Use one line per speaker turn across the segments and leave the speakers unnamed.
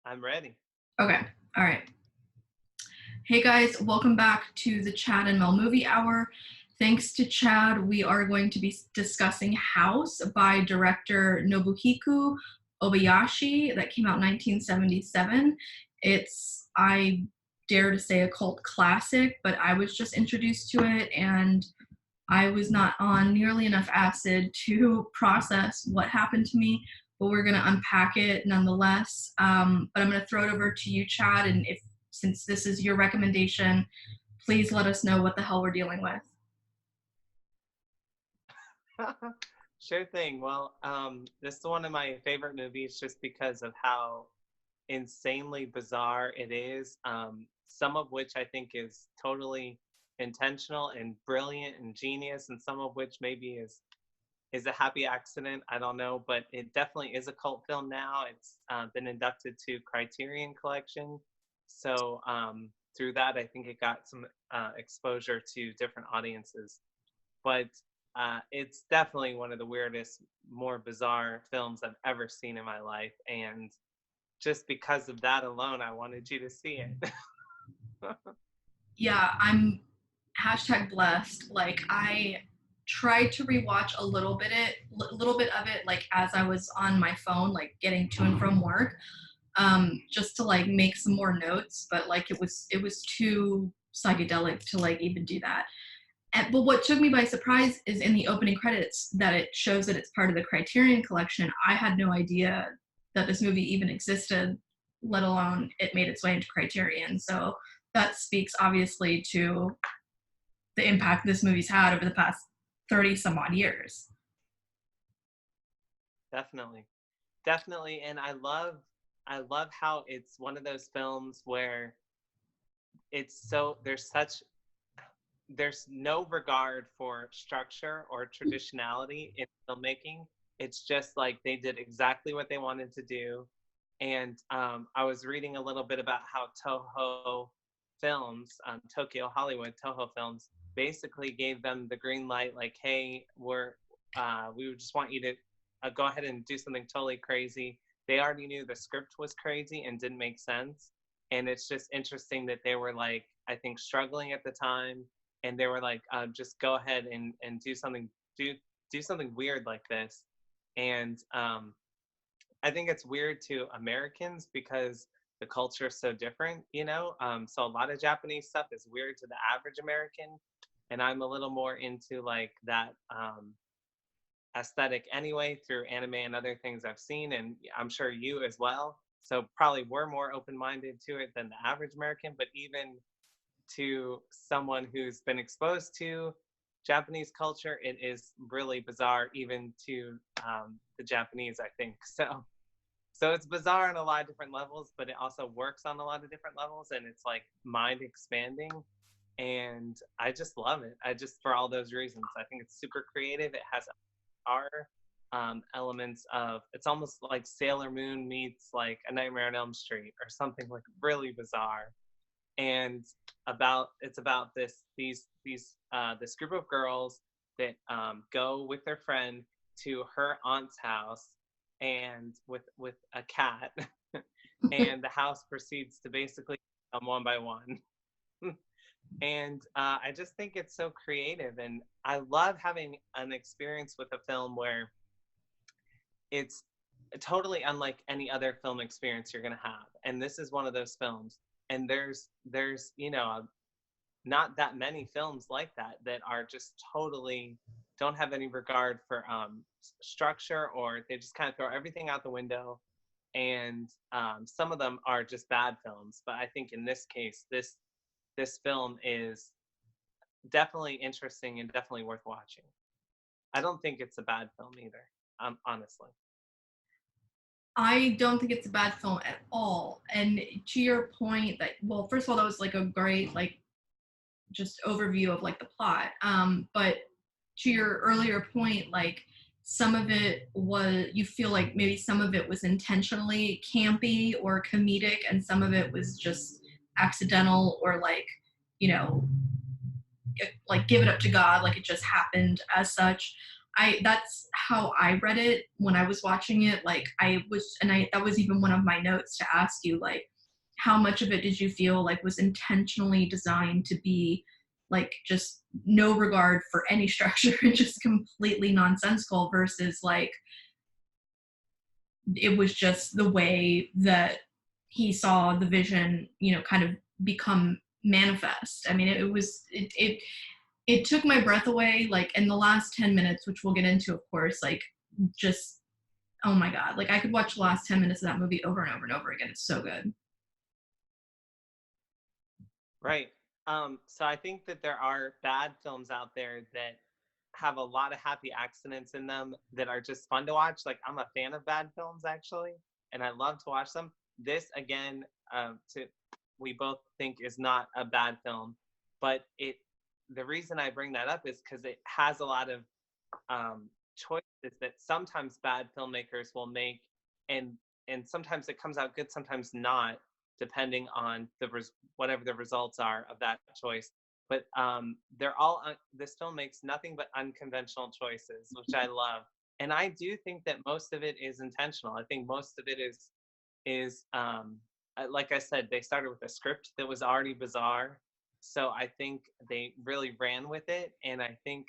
I'm ready.
Okay. All right. Hey guys, welcome back to the Chad and Mel Movie Hour. Thanks to Chad, we are going to be discussing House by director Nobuhiko Obayashi that came out in 1977. It's, I dare to say, a cult classic, but I was just introduced to it and I was not on nearly enough acid to process what happened to me, but we're going to unpack it nonetheless. But I'm going to throw it over to you, Chad, and if since this is your recommendation, please let us know what the hell we're dealing with.
Sure thing. Well, this is one of my favorite movies just because of how insanely bizarre it is. Some of which I think is totally intentional and brilliant and genius, and some of which maybe is a happy accident. I don't know, but it definitely is a cult film now. It's been inducted to Criterion Collection, so through that, I think it got some exposure to different audiences. But it's definitely one of the weirdest, more bizarre films I've ever seen in my life, and just because of that alone, I wanted you to see it.
Yeah, I'm hashtag blessed. Like I tried to rewatch a little bit of it, like as I was on my phone, like getting to and from work, just to like make some more notes. But like it was too psychedelic to like even do that. But what took me by surprise is in the opening credits that it shows that it's part of the Criterion Collection. I had no idea that this movie even existed, let alone it made its way into Criterion. So that speaks obviously to the impact this movie's had over the past 30 some odd years.
Definitely, definitely, and I love how it's one of those films where it's so there's no regard for structure or traditionality in filmmaking. It's just like they did exactly what they wanted to do. And I was reading a little bit about how Toho Films, Tokyo Hollywood Toho Films, basically gave them the green light, like, "Hey, we would just want you to go ahead and do something totally crazy." They already knew the script was crazy and didn't make sense, and it's just interesting that they were like, I think, struggling at the time, and they were like, just go ahead and do something weird like this. And I think it's weird to Americans because the culture is so different. So a lot of Japanese stuff is weird to the average American, and I'm a little more into like that aesthetic anyway through anime and other things I've seen, and I'm sure you as well. So probably we're more open-minded to it than the average American, but even to someone who's been exposed to Japanese culture, it is really bizarre, even to the Japanese, I think. So it's bizarre on a lot of different levels, but it also works on a lot of different levels, and it's like mind expanding. And I just love it. I just, for all those reasons, I think it's super creative. It has our elements of, it's almost like Sailor Moon meets like A Nightmare on Elm Street or something like really bizarre. And it's about this group of girls that go with their friend to her aunt's house, and with a cat, and the house proceeds to basically come one by one. And I just think it's so creative, and I love having an experience with a film where it's totally unlike any other film experience you're going to have, and this is one of those films. And there's not that many films like that are just totally don't have any regard for structure, or they just kind of throw everything out the window. And some of them are just bad films, but I think in this case, this film is definitely interesting and definitely worth watching. I don't think it's a bad film either, honestly.
I don't think it's a bad film at all. And to your point that, well, first of all, that was like a great like just overview of like the plot. But to your earlier point, like some of it was, you feel like maybe some of it was intentionally campy or comedic, and some of it was just accidental or like, you know, like give it up to God, like it just happened as such. that's how I read it when I was watching it. Like that was even one of my notes to ask you, like, how much of it did you feel like was intentionally designed to be like just no regard for any structure and just completely nonsensical versus like it was just the way that he saw the vision, kind of become manifest. I mean, it took my breath away, like in the last 10 minutes, which we'll get into, of course, like just, oh my God, like I could watch the last 10 minutes of that movie over and over and over again. It's so good.
Right. So I think that there are bad films out there that have a lot of happy accidents in them that are just fun to watch. Like I'm a fan of bad films actually, and I love to watch them. This again, to we both think is not a bad film, but the reason I bring that up is because it has a lot of choices that sometimes bad filmmakers will make, and sometimes it comes out good, sometimes not, depending on whatever the results are of that choice. But they're all this film makes nothing but unconventional choices, which I love, and I do think that most of it is intentional. I think most of it is like I said, they started with a script that was already bizarre, so I think they really ran with it, and I think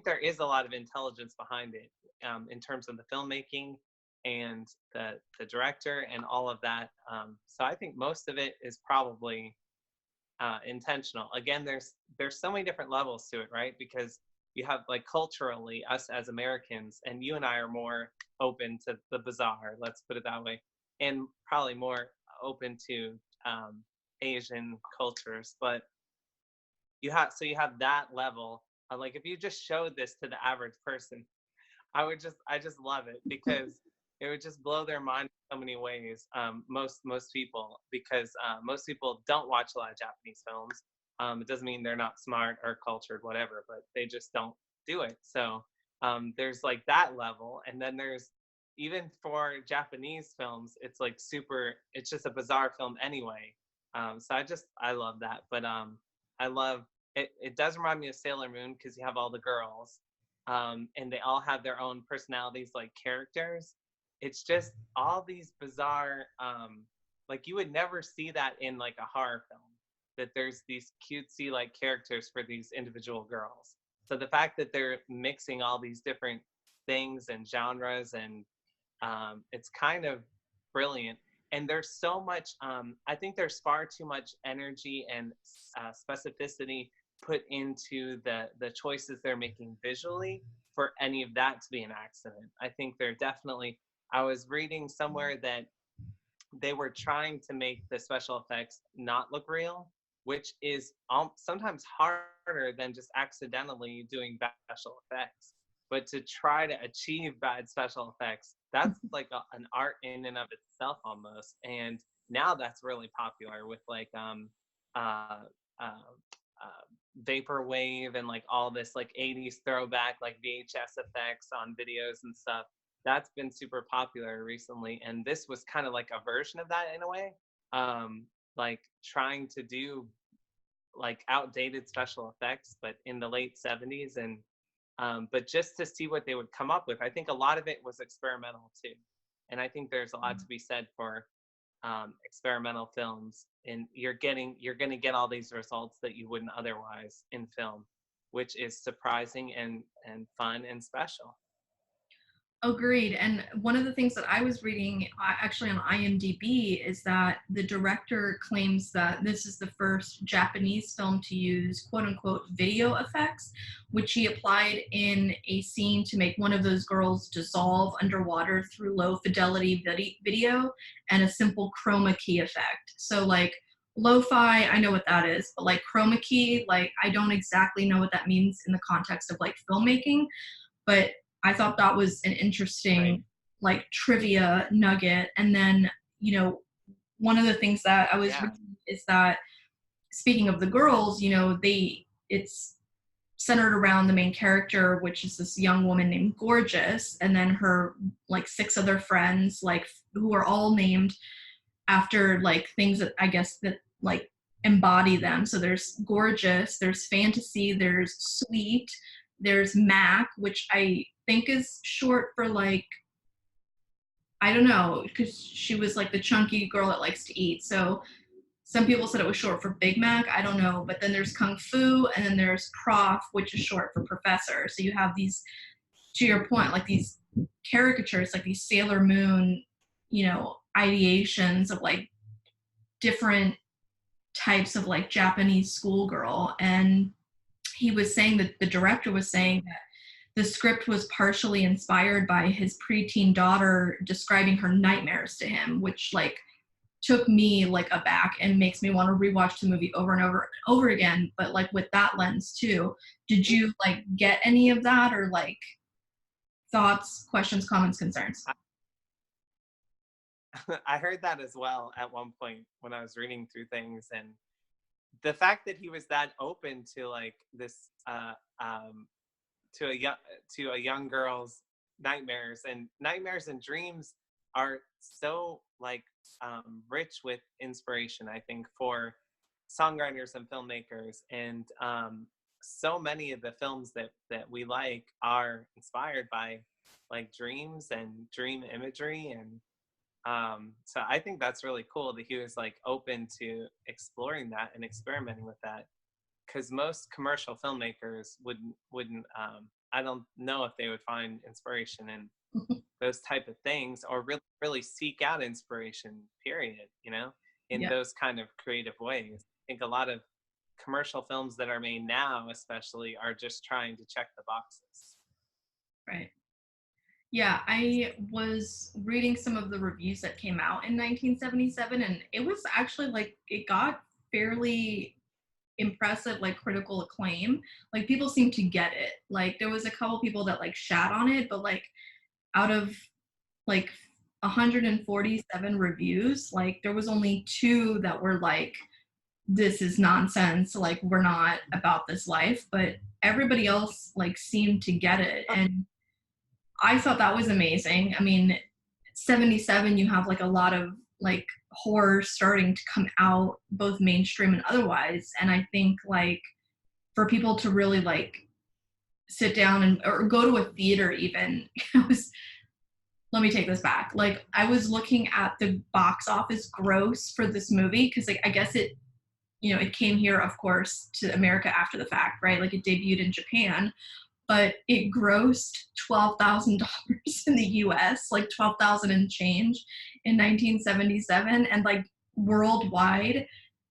there is a lot of intelligence behind it, in terms of the filmmaking and the director and all of that. So I think most of it is probably intentional. Again, there's so many different levels to it, right? Because you have like culturally us as Americans, and you and I are more open to the bizarre. Let's put it that way, and probably more open to Asian cultures. But you have that level. Like if you just showed this to the average person, I just love it because it would just blow their mind in so many ways. Most people, because most people don't watch a lot of Japanese films. It doesn't mean they're not smart or cultured, whatever, but they just don't do it. So there's like that level, and then there's even for Japanese films, it's like super. It's just a bizarre film anyway. So I love that, but I love it. It does remind me of Sailor Moon because you have all the girls, and they all have their own personalities like characters. It's just all these bizarre, like you would never see that in like a horror film, that there's these cutesy like characters for these individual girls. So the fact that they're mixing all these different things and genres, and it's kind of brilliant. And there's so much, I think there's far too much energy and specificity put into the choices they're making visually for any of that to be an accident. I think they're definitely, I was reading somewhere that they were trying to make the special effects not look real, which is sometimes harder than just accidentally doing bad special effects. But to try to achieve bad special effects, that's like an art in and of itself almost. And now that's really popular with like uh, uh, vaporwave and like all this like 80s throwback like VHS effects on videos and stuff. That's been super popular recently, and this was kind of like a version of that in a way, like trying to do like outdated special effects but in the late 70s, and but just to see what they would come up with. I think a lot of it was experimental too, and I think there's a lot to be said for experimental films, and you're going to get all these results that you wouldn't otherwise in film, which is surprising and fun and special.
Agreed. And one of the things that I was reading actually on IMDb is that the director claims that this is the first Japanese film to use quote unquote video effects, which he applied in a scene to make one of those girls dissolve underwater through low fidelity video and a simple chroma key effect. So, like, lo-fi, I know what that is, but like chroma key, like I don't exactly know what that means in the context of like filmmaking, but I thought that was an interesting
Right.
like trivia nugget. And then, one of the things that I was
Yeah.
reading is that speaking of the girls, it's centered around the main character, which is this young woman named Gorgeous, and then her like six other friends, like who are all named after like things that I guess that like embody them. So there's Gorgeous, there's Fantasy, there's Sweet, There's Mac, which I think is short for like, I don't know, because she was like the chunky girl that likes to eat. So some people said it was short for Big Mac. I don't know. But then there's Kung Fu, and then there's Prof, which is short for professor. So you have these, to your point, like these caricatures, like these Sailor Moon, ideations of like different types of like Japanese schoolgirl. And he was saying that the director was saying that the script was partially inspired by his preteen daughter describing her nightmares to him, which like took me like aback and makes me want to rewatch the movie over and over and over again. But like with that lens too, did you like get any of that, or like thoughts, questions, comments, concerns?
I heard that as well at one point when I was reading through things, and the fact that he was that open to like this to a young girl's nightmares and dreams are so like rich with inspiration, I think, for songwriters and filmmakers. And so many of the films that we like are inspired by like dreams and dream imagery. And so I think that's really cool that he was like open to exploring that and experimenting with that, because most commercial filmmakers wouldn't I don't know if they would find inspiration in those type of things, or really seek out inspiration, period, in
Yeah,
those kind of creative ways. I think a lot of commercial films that are made now especially are just trying to check the boxes.
right. Yeah, I was reading some of the reviews that came out in 1977, and it was actually like it got fairly impressive like critical acclaim. Like people seemed to get it. Like there was a couple people that like shat on it, but like out of like 147 reviews, like there was only 2 that were like, this is nonsense, like we're not about this life. But everybody else like seemed to get it, and I thought that was amazing. I mean, 77, you have like a lot of like horror starting to come out, both mainstream and otherwise. And I think like for people to really like sit down and or go to a theater even, it was, let me take this back. Like I was looking at the box office gross for this movie because like I guess it, it came here, of course, to America after the fact, right? Like it debuted in Japan, but it grossed $12,000 in the US, like 12,000 and change in 1977. And like worldwide,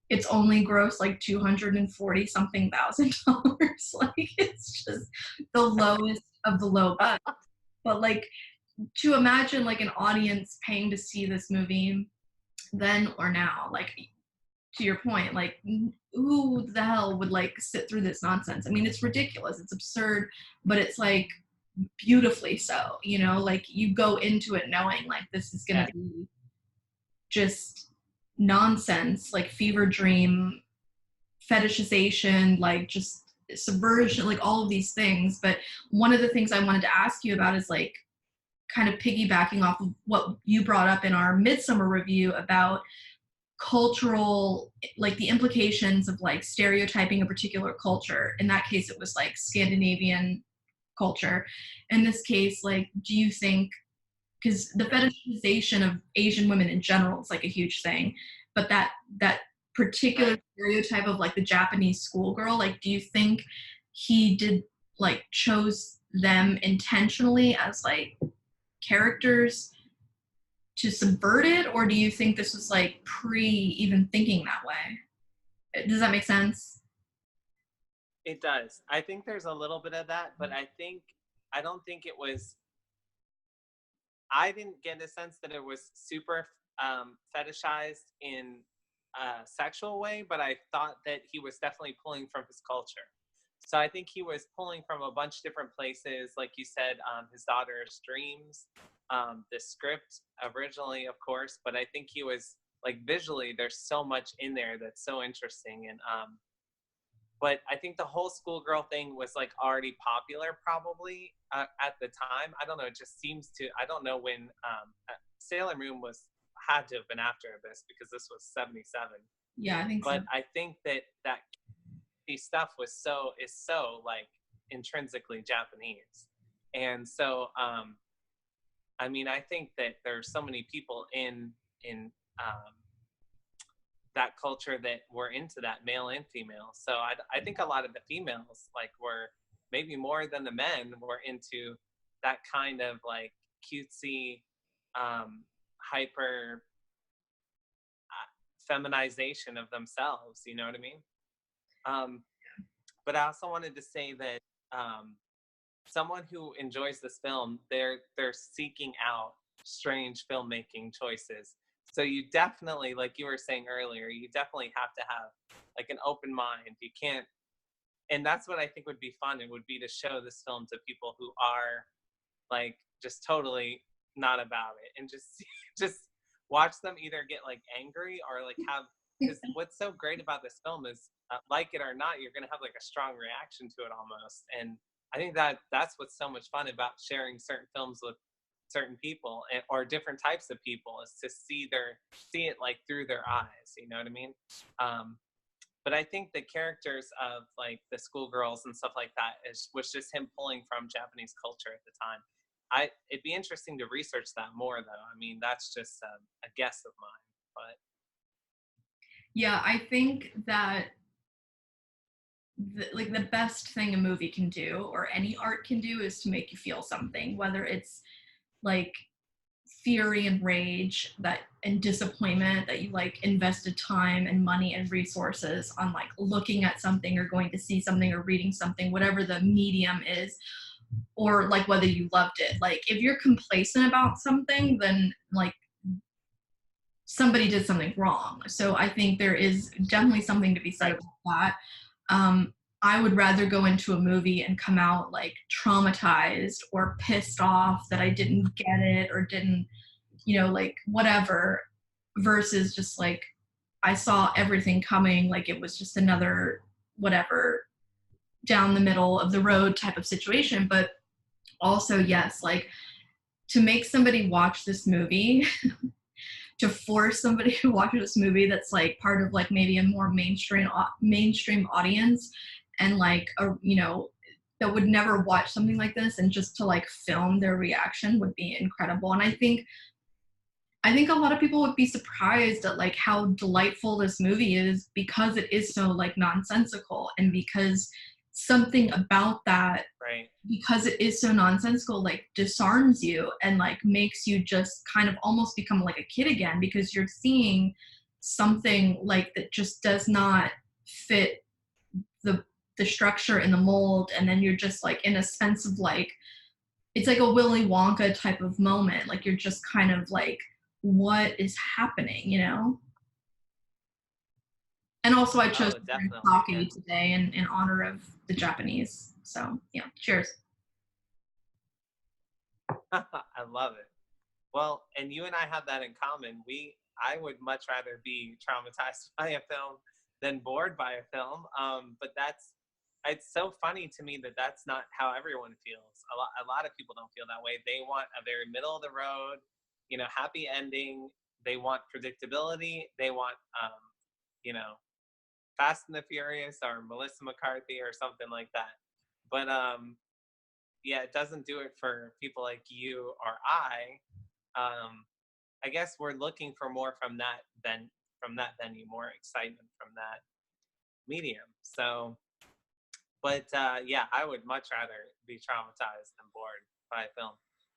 it's only grossed like 240 something thousand dollars. Like it's just the lowest of the low. But like to imagine like an audience paying to see this movie then or now, like to your point, like who the hell would like sit through this nonsense? I mean, it's ridiculous, it's absurd, but it's like beautifully so, like you go into it knowing like this is gonna be just nonsense, like fever dream, fetishization, like just subversion, like all of these things. But one of the things I wanted to ask you about is like kind of piggybacking off of what you brought up in our Midsummer review about cultural, like the implications of like stereotyping a particular culture. In that case it was like Scandinavian culture. In this case, like do you think, because the fetishization of Asian women in general is like a huge thing, but that particular stereotype of like the Japanese schoolgirl, like do you think he did like chose them intentionally as like characters to subvert it, or do you think this was like pre even thinking that way? Does that make sense?
It does. I think there's a little bit of that, but I don't think it was, I didn't get a sense that it was super fetishized in a sexual way, but I thought that he was definitely pulling from his culture. So I think he was pulling from a bunch of different places, like you said, his daughter's dreams, the script originally, of course, but I think he was like visually, there's so much in there that's so interesting. And but I think the whole schoolgirl thing was like already popular probably at the time. I don't know. It just seems to, I don't know when Sailor Moon had to have been after this, because this was 77.
Yeah, I think so.
But I think that stuff is so like intrinsically Japanese. And so, I mean, I think that there's so many people in that culture that were into that, male and female. So I think a lot of the females like were maybe more than the men were into that kind of like cutesy, hyper feminization of themselves. You know what I mean? Um, but I also wanted to say that someone who enjoys this film, they're seeking out strange filmmaking choices. So you definitely, like you were saying earlier, you definitely have to have like an open mind. You can't, and that's what I think would be fun. It would be to show this film to people who are like just totally not about it, and just just watch them either get like angry or like have, because what's so great about this film is like it or not, you're gonna have like a strong reaction to it almost. And I think that that's what's so much fun about sharing certain films with certain people, or different types of people, is to see it like through their eyes. You know what I mean? um, but I think the characters of like the schoolgirls and stuff like that was just him pulling from Japanese culture at the time. It'd be interesting to research that more though. I mean, that's just a guess of mine. But
Yeah, I think that like the best thing a movie can do or any art can do is to make you feel something, whether it's like fury and rage that and disappointment that you like invested time and money and resources on like looking at something or going to see something or reading something, whatever the medium is, or like whether you loved it. Like if you're complacent about something, then like somebody did something wrong. So I think there is definitely something to be said
right,
about that. I would rather go into a movie and come out like traumatized or pissed off that I didn't get it or didn't, like whatever, versus just like I saw everything coming, like it was just another whatever down the middle of the road type of situation. But also, yes, like to make somebody watch this movie to force somebody to watch this movie that's like part of like maybe a more mainstream audience, and like that would never watch something like this, and just to like film their reaction would be incredible. And I think a lot of people would be surprised at like how delightful this movie is, because it is so like nonsensical, and because something about that,
right.
because it is so nonsensical, like disarms you and like makes you just kind of almost become like a kid again, because you're seeing something like that just does not fit the the structure and the mold, and then you're just like in a sense of like it's like a Willy Wonka type of moment, like you're just kind of like, what is happening? And also I chose
Oh,
to drink
definitely.
sake today in honor of the Japanese. So yeah, cheers.
I love it. Well, and you and I have that in common. I would much rather be traumatized by a film than bored by a film. But it's so funny to me that that's not how everyone feels. A lot of people don't feel that way. They want a very middle of the road, happy ending. They want predictability. They want, you know, Fast and the Furious or Melissa McCarthy or something like that. But yeah, it doesn't do it for people like you or I. I guess we're looking for more from that venue, more excitement from that medium. So, but yeah, I would much rather be traumatized than bored by a film.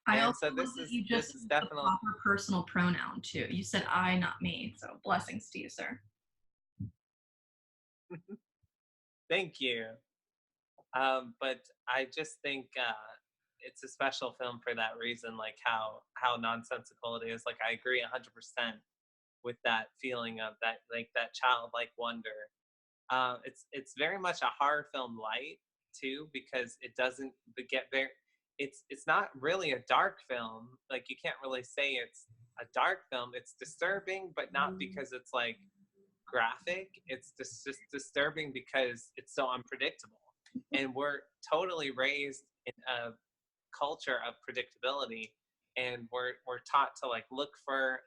I
And
also
so
love that you
this
just
is
used the
definitely
proper personal pronoun too. You said I, not me. So blessings to you, sir.
thank you. But I just think it's a special film for that reason, like how nonsensical it is. Like I agree 100% with that feeling of that, like that childlike wonder. It's very much a horror film light too, because it doesn't get very. It's not really a dark film. Like you can't really say it's a dark film. It's disturbing, but not because it's like graphic. It's just disturbing because it's so unpredictable, and we're totally raised in a culture of predictability, and we're taught to like look for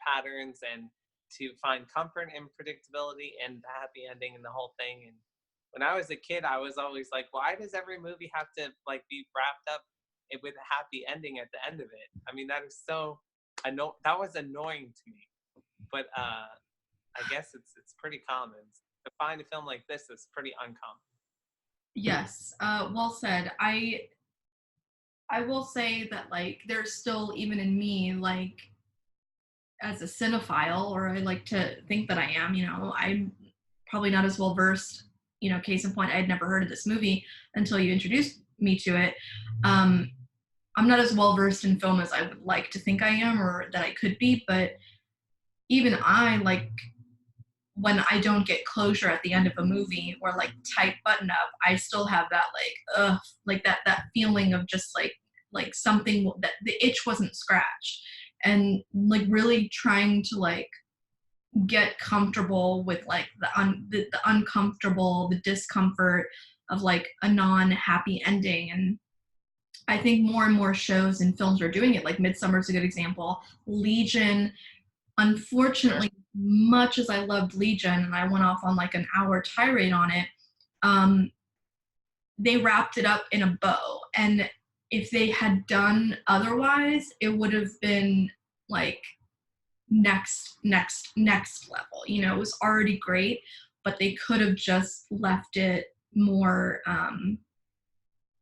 patterns and to find comfort in predictability and the happy ending and the whole thing. when I was a kid, I was always like, why does every movie have to like be wrapped up with a happy ending at the end of it? I mean, that is so that was annoying to me. But I guess it's pretty common. To find a film like this is pretty uncommon.
Yes, well said. I will say that like there's still, even in me, like as a cinephile, or I like to think that I am, you know, I'm probably not as well versed, you know, case in point, I had never heard of this movie until you introduced me to it. I'm not as well versed in film as I would like to think I am, or that I could be, but even I, like, when I don't get closure at the end of a movie, or like tight button up, I still have that like that feeling of just like something that the itch wasn't scratched, and like really trying to like get comfortable with like the uncomfortable, the discomfort of like a non-happy ending. And I think more and more shows and films are doing it. Like Midsummer is a good example. Legion, unfortunately, much as I loved Legion and I went off on like an hour tirade on it, they wrapped it up in a bow. And if they had done otherwise, it would have been like next level. You know, it was already great, but they could have just left it more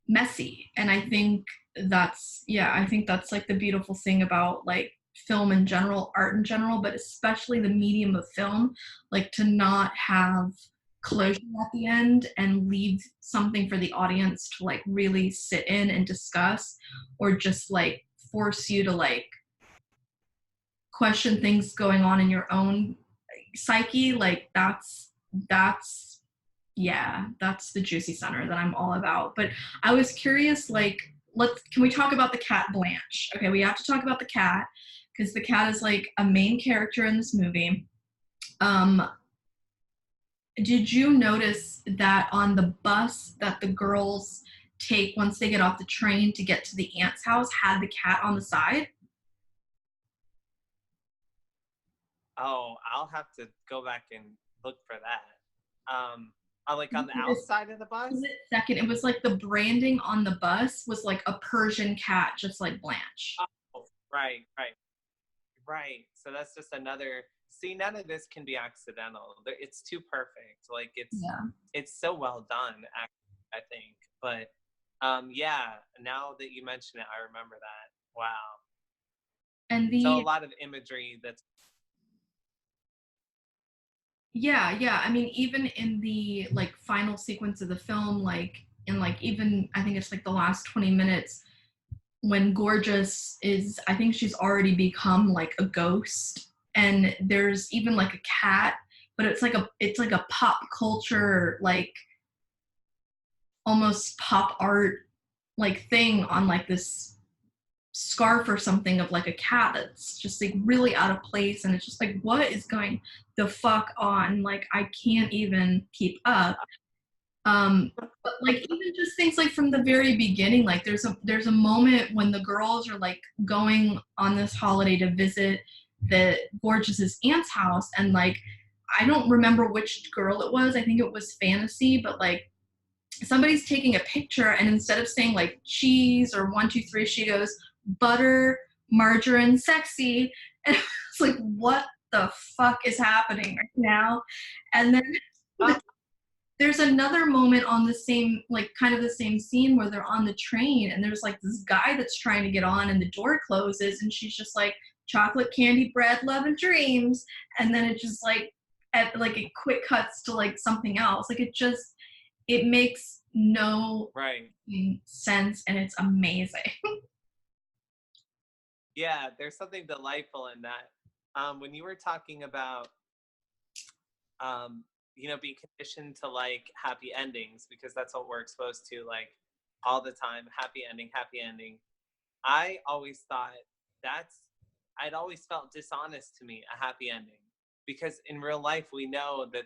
messy. And I think I think that's like the beautiful thing about like film in general, art in general, but especially the medium of film, like to not have closure at the end and leave something for the audience to like really sit in and discuss, or just like force you to like question things going on in your own psyche. Like that's that's the juicy center that I'm all about. But I was curious, like, can we talk about the cat Blanche? Okay, we have to talk about the cat, because the cat is like a main character in this movie. Did you notice that on the bus that the girls take once they get off the train to get to the aunt's house had the cat on the side?
Oh, I'll have to go back and look for that. Like on the outside of the bus?
Second, it was like the branding on the bus was like a Persian cat, just like Blanche.
Oh, right. So that's just another. See, none of this can be accidental. It's too perfect. Like it's so well done, I think. But yeah, now that you mention it, I remember that. Wow.
And
so a lot of imagery that's.
Yeah. I mean, even in the like final sequence of the film, like in like even I think it's like the last 20 minutes, when Gorgeous is, I think she's already become like a ghost, and there's even like a cat, but it's like a pop culture, like almost pop art like thing on like this scarf or something of like a cat that's just like really out of place, and it's just like, what is going the fuck on? Like I can't even keep up. But like even just things like from the very beginning, like there's a moment when the girls are like going on this holiday to visit the Gorgeous's aunt's house, and like I don't remember which girl it was, I think it was Fantasy, but like somebody's taking a picture, and instead of saying like cheese or 1 2 3, she goes butter, margarine, sexy. And it's like, what the fuck is happening right now? And then there's another moment on the same, like kind of the same scene, where they're on the train and there's like this guy that's trying to get on and the door closes, and she's just like, chocolate, candy, bread, love, and dreams. And then it just like it quick cuts to like something else. Like it makes no sense, and it's amazing.
Yeah, there's something delightful in that. When you were talking about, being conditioned to like happy endings, because that's what we're exposed to like all the time, happy ending. I always thought I'd always felt dishonest to me, a happy ending, because in real life we know that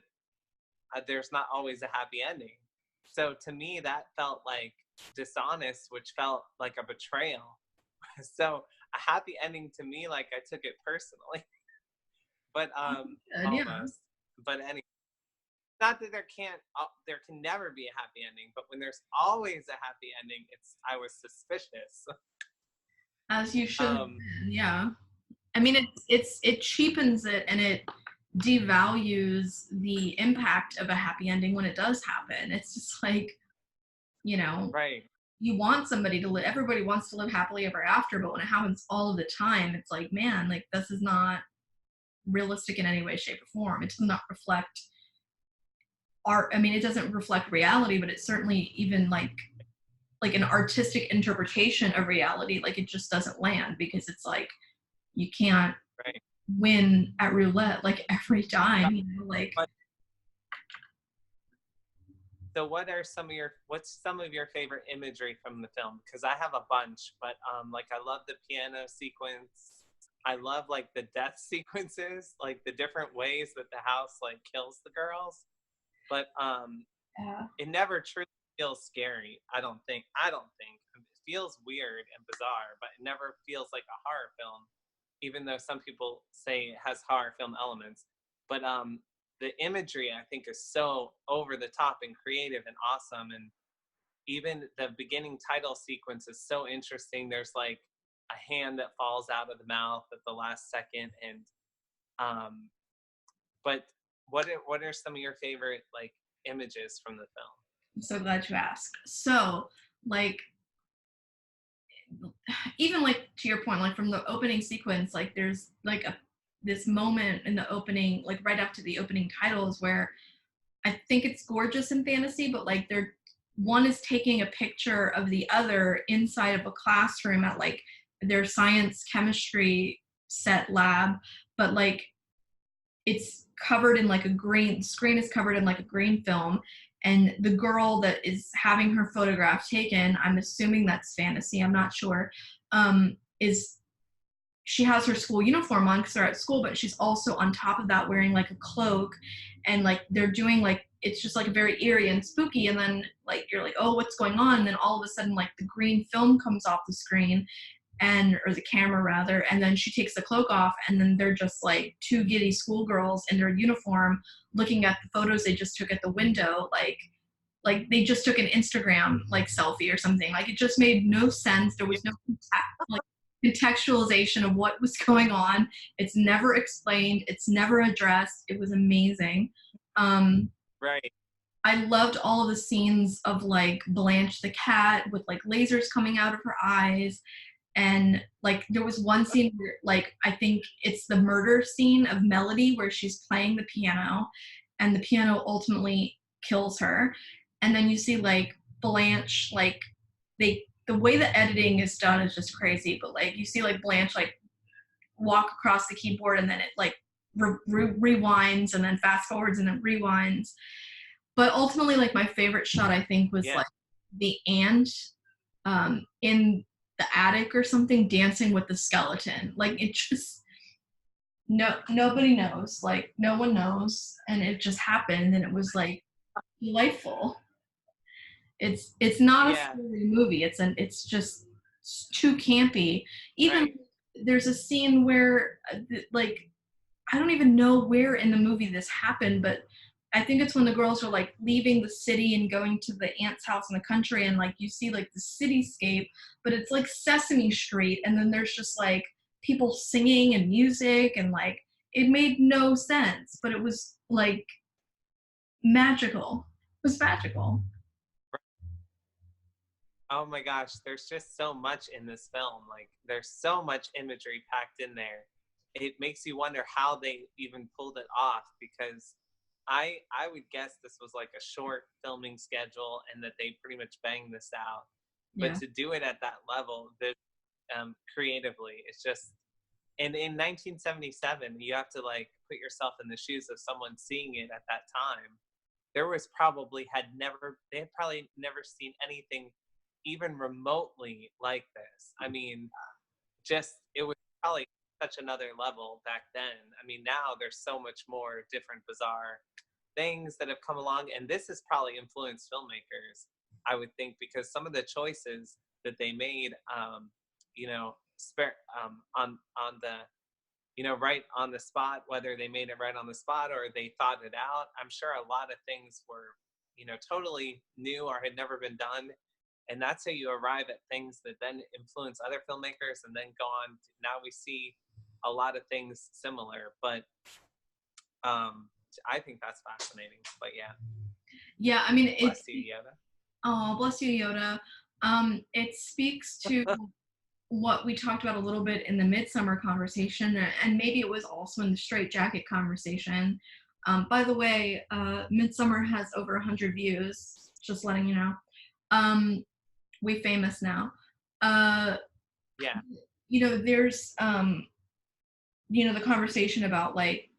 there's not always a happy ending. So to me, that felt like dishonest, which felt like a betrayal. So a happy ending to me, like I took it personally. But almost.
Yeah.
But anyway, not that there can never be a happy ending, but when there's always a happy ending, I was suspicious.
As you should have been, yeah. I mean, it cheapens it, and it devalues the impact of a happy ending when it does happen. It's just like,
right.
you want somebody to live, everybody wants to live happily ever after, but when it happens all of the time, it's like, man, like, this is not realistic in any way, shape, or form. It does not reflect art. I mean, it doesn't reflect reality, but it's certainly even like an artistic interpretation of reality. Like, it just doesn't land, because it's like, you can't
Right.
win at roulette like every time, like.
So what's some of your favorite imagery from the film? Because I have a bunch, but like, I love the piano sequence. I love like the death sequences, like the different ways that the house like kills the girls. But
Yeah.
it never truly feels scary. I don't think. It feels weird and bizarre, but it never feels like a horror film, even though some people say it has horror film elements. But the imagery, I think, is so over the top and creative and awesome. And even the beginning title sequence is so interesting. There's like a hand that falls out of the mouth at the last second. And but what are some of your favorite like images from the film?
I'm so glad you asked. So, like, even like to your point, like from the opening sequence, like there's like this moment in the opening, like right after the opening titles, where I think it's gorgeous in fantasy, but like one is taking a picture of the other inside of a classroom at like their science chemistry set lab, but like it's covered in like screen is covered in like a green film, and the girl that is having her photograph taken, I'm assuming that's fantasy, I'm not sure, is she has her school uniform on because they're at school, but she's also on top of that wearing like a cloak, and like they're doing like, it's just like very eerie and spooky, and then like you're like, oh, what's going on? And then all of a sudden like the green film comes off the screen, or the camera rather, and then she takes the cloak off, and then they're just like two giddy schoolgirls in their uniform looking at the photos they just took at the window, like they just took an Instagram like selfie or something. Like, it just made no sense. There was no like contextualization of what was going on. It's never explained. It's never addressed. It was amazing.
Right.
I loved all of the scenes of like Blanche the cat with like lasers coming out of her eyes. And like there was one scene where like I think it's the murder scene of Melody where she's playing the piano and the piano ultimately kills her. And then you see like Blanche, like the way the editing is done is just crazy, but like you see like Blanche like walk across the keyboard, and then it like rewinds, and then fast forwards, and then rewinds. But ultimately, like my favorite shot I think was like the ant in the attic or something dancing with the skeleton. Like, it just, nobody knows, like no one knows, and it just happened, and it was like delightful. It's not a scary movie. It's just too campy. Even
Right.
there's a scene where like I don't even know where in the movie this happened, but I think it's when the girls are like leaving the city and going to the aunt's house in the country, and like you see like the cityscape, but it's like Sesame Street, and then there's just like people singing and music, and like it made no sense, but it was like magical. It was magical.
Oh my gosh, there's just so much in this film. Like, there's so much imagery packed in there. It makes you wonder how they even pulled it off, because I would guess this was like a short filming schedule and that they pretty much banged this out. But
Yeah.
to do it at that level, this creatively, it's just. And in 1977, you have to like put yourself in the shoes of someone seeing it at that time. There was they had probably never seen anything even remotely like this. I mean, just it was probably such another level back then. I mean, now there's so much more different bizarre things that have come along, and this has probably influenced filmmakers, I would think, because some of the choices that they made, you know, on the right on the spot, whether they made it right on the spot or they thought it out. I'm sure a lot of things were, totally new or had never been done. And that's how you arrive at things that then influence other filmmakers and then go on. Now we see a lot of things similar, but I think that's fascinating. But yeah.
Yeah, I mean,
bless you, Yoda.
Oh, bless you, Yoda. It speaks to what we talked about a little bit in the Midsummer conversation, and maybe it was also in the Straight Jacket conversation. By the way, Midsummer has over 100 views, just letting you know. We famous now.
Yeah.
There's, the conversation about, like,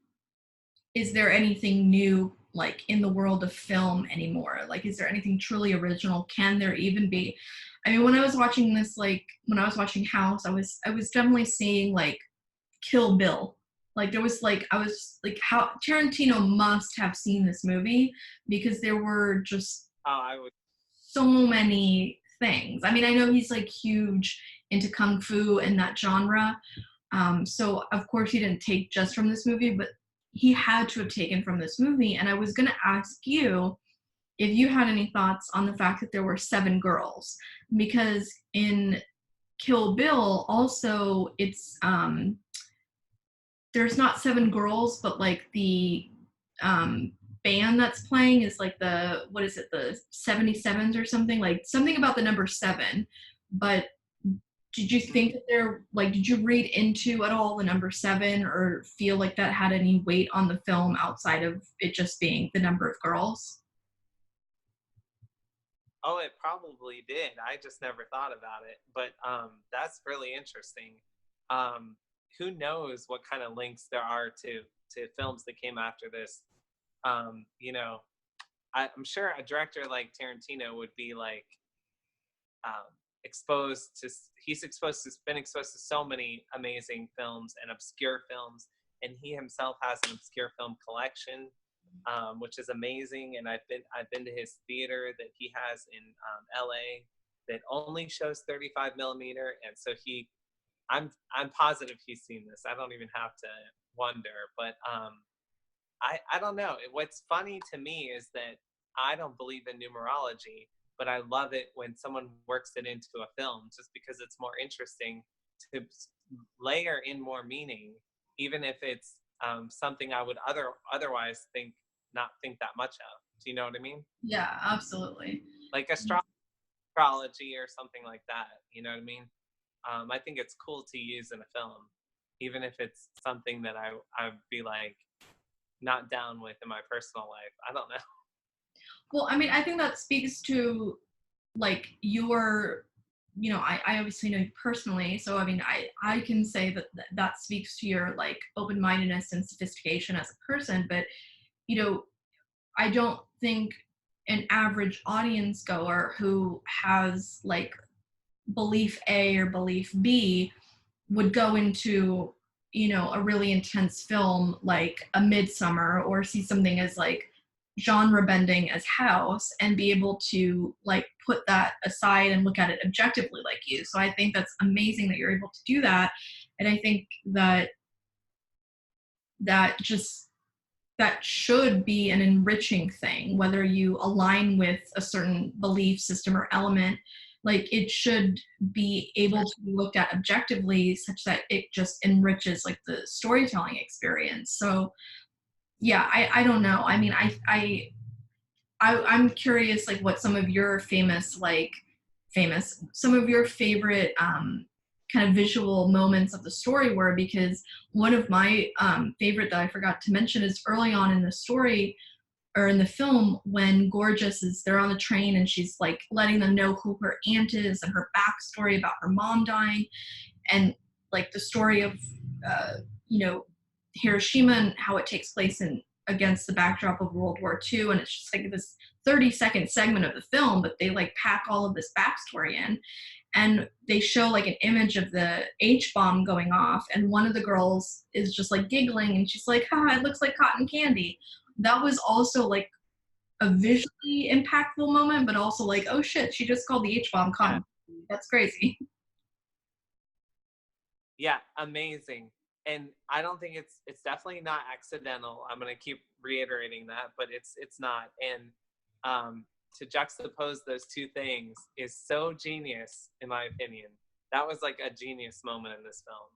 is there anything new, like, in the world of film anymore? Like, is there anything truly original? Can there even be? I mean, when I was watching this, like, when I was watching House, I was definitely seeing, like, Kill Bill. Like, there was, like, I was like, how Tarantino must have seen this movie, because there were just so many things. I mean, I know he's, like, huge into kung fu and that genre. So of course he didn't take just from this movie, but he had to have taken from this movie. And I was going to ask you if you had any thoughts on the fact that there were 7 girls, because in Kill Bill also it's there's not 7 girls, but, like, the band that's playing is, like, the 77s or something, like something about the number 7. But did you think that did you read into at all the number 7, or feel like that had any weight on the film outside of it just being the number of girls?
Oh, it probably did. I just never thought about it. But that's really interesting. Who knows what kind of links there are to films that came after this. I'm sure a director like Tarantino would be like been exposed to so many amazing films and obscure films, and he himself has an obscure film collection, which is amazing. And I've been to his theater that he has in LA that only shows 35 millimeter, and so I'm positive he's seen this. I don't even have to wonder, but I don't know. What's funny to me is that I don't believe in numerology, but I love it when someone works it into a film, just because it's more interesting to layer in more meaning, even if it's something I would otherwise not think that much of. Do you know what I mean?
Yeah, absolutely.
Like astrology or something like that. You know what I mean? I think it's cool to use in a film, even if it's something that I'd be like not down with in my personal life. I don't know.
Well, I mean, I think that speaks to, like, your, I obviously know you personally, so I mean, I can say that speaks to your, like, open-mindedness and sophistication as a person. But I don't think an average audience goer who has, like, belief A or belief B would go into, a really intense film like a Midsummer, or see something as, like, genre bending as House, and be able to, like, put that aside and look at it objectively like you. So I think that's amazing that you're able to do that. And I think that that should be an enriching thing, whether you align with a certain belief system or element. Like, it should be able to be looked at objectively, such that it just enriches, like, the storytelling experience. So yeah, I don't know. I mean, I'm curious, like, what some of your some of your favorite kind of visual moments of the story were, because one of my favorite that I forgot to mention is early on in the story, or in the film, when they're on the train and she's, like, letting them know who her aunt is and her backstory about her mom dying, and, like, the story of Hiroshima and how it takes place against the backdrop of World War II. And it's just, like, this 30-second segment of the film, but they, like, pack all of this backstory in. And they show, like, an image of the H-bomb going off, and one of the girls is just, like, giggling, and she's like, it looks like cotton candy. That was also, like, a visually impactful moment, but also, like, oh shit, she just called the H-bomb cotton candy. That's crazy.
Yeah, amazing. and I don't think it's definitely not accidental. I'm gonna keep reiterating that, but it's not. And to juxtapose those two things is so genius, in my opinion. That was like a genius moment in this film,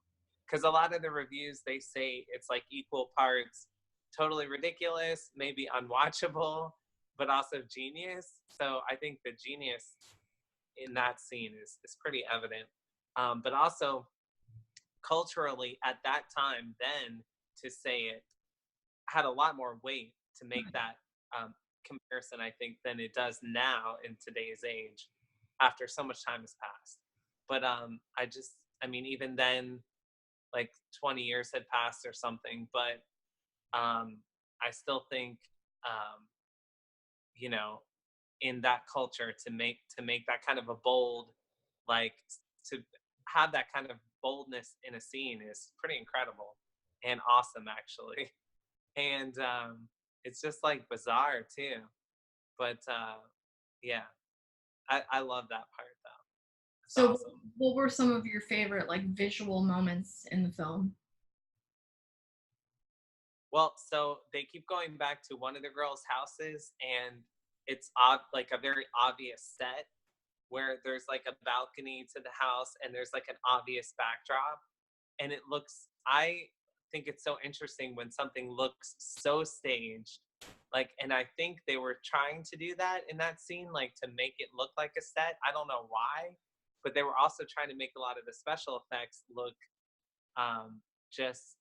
because a lot of the reviews, they say it's like equal parts totally ridiculous, maybe unwatchable, but also genius. So I think the genius in that scene is pretty evident. But also culturally at that time, then, to say it had a lot more weight to make that comparison, I think, than it does now in today's age after so much time has passed. But I mean, even then, like 20 years had passed or something, but I still think, um, you know, in that culture, to make that kind of a bold, like, to have that kind of boldness in a scene is pretty incredible and awesome, actually. And it's just like bizarre too. But yeah, I love that part though. It's
So,
awesome.
what were some of your favorite like visual moments in the film?
Well, so they keep going back to one of the girls' houses, and it's like a very obvious set where there's like a balcony to the house, and there's like an obvious backdrop, and it looks. I think it's so interesting when something looks so staged, like, and I think they were trying to do that in that scene, like to make it look like a set. I don't know why, but they were also trying to make a lot of the special effects look um, just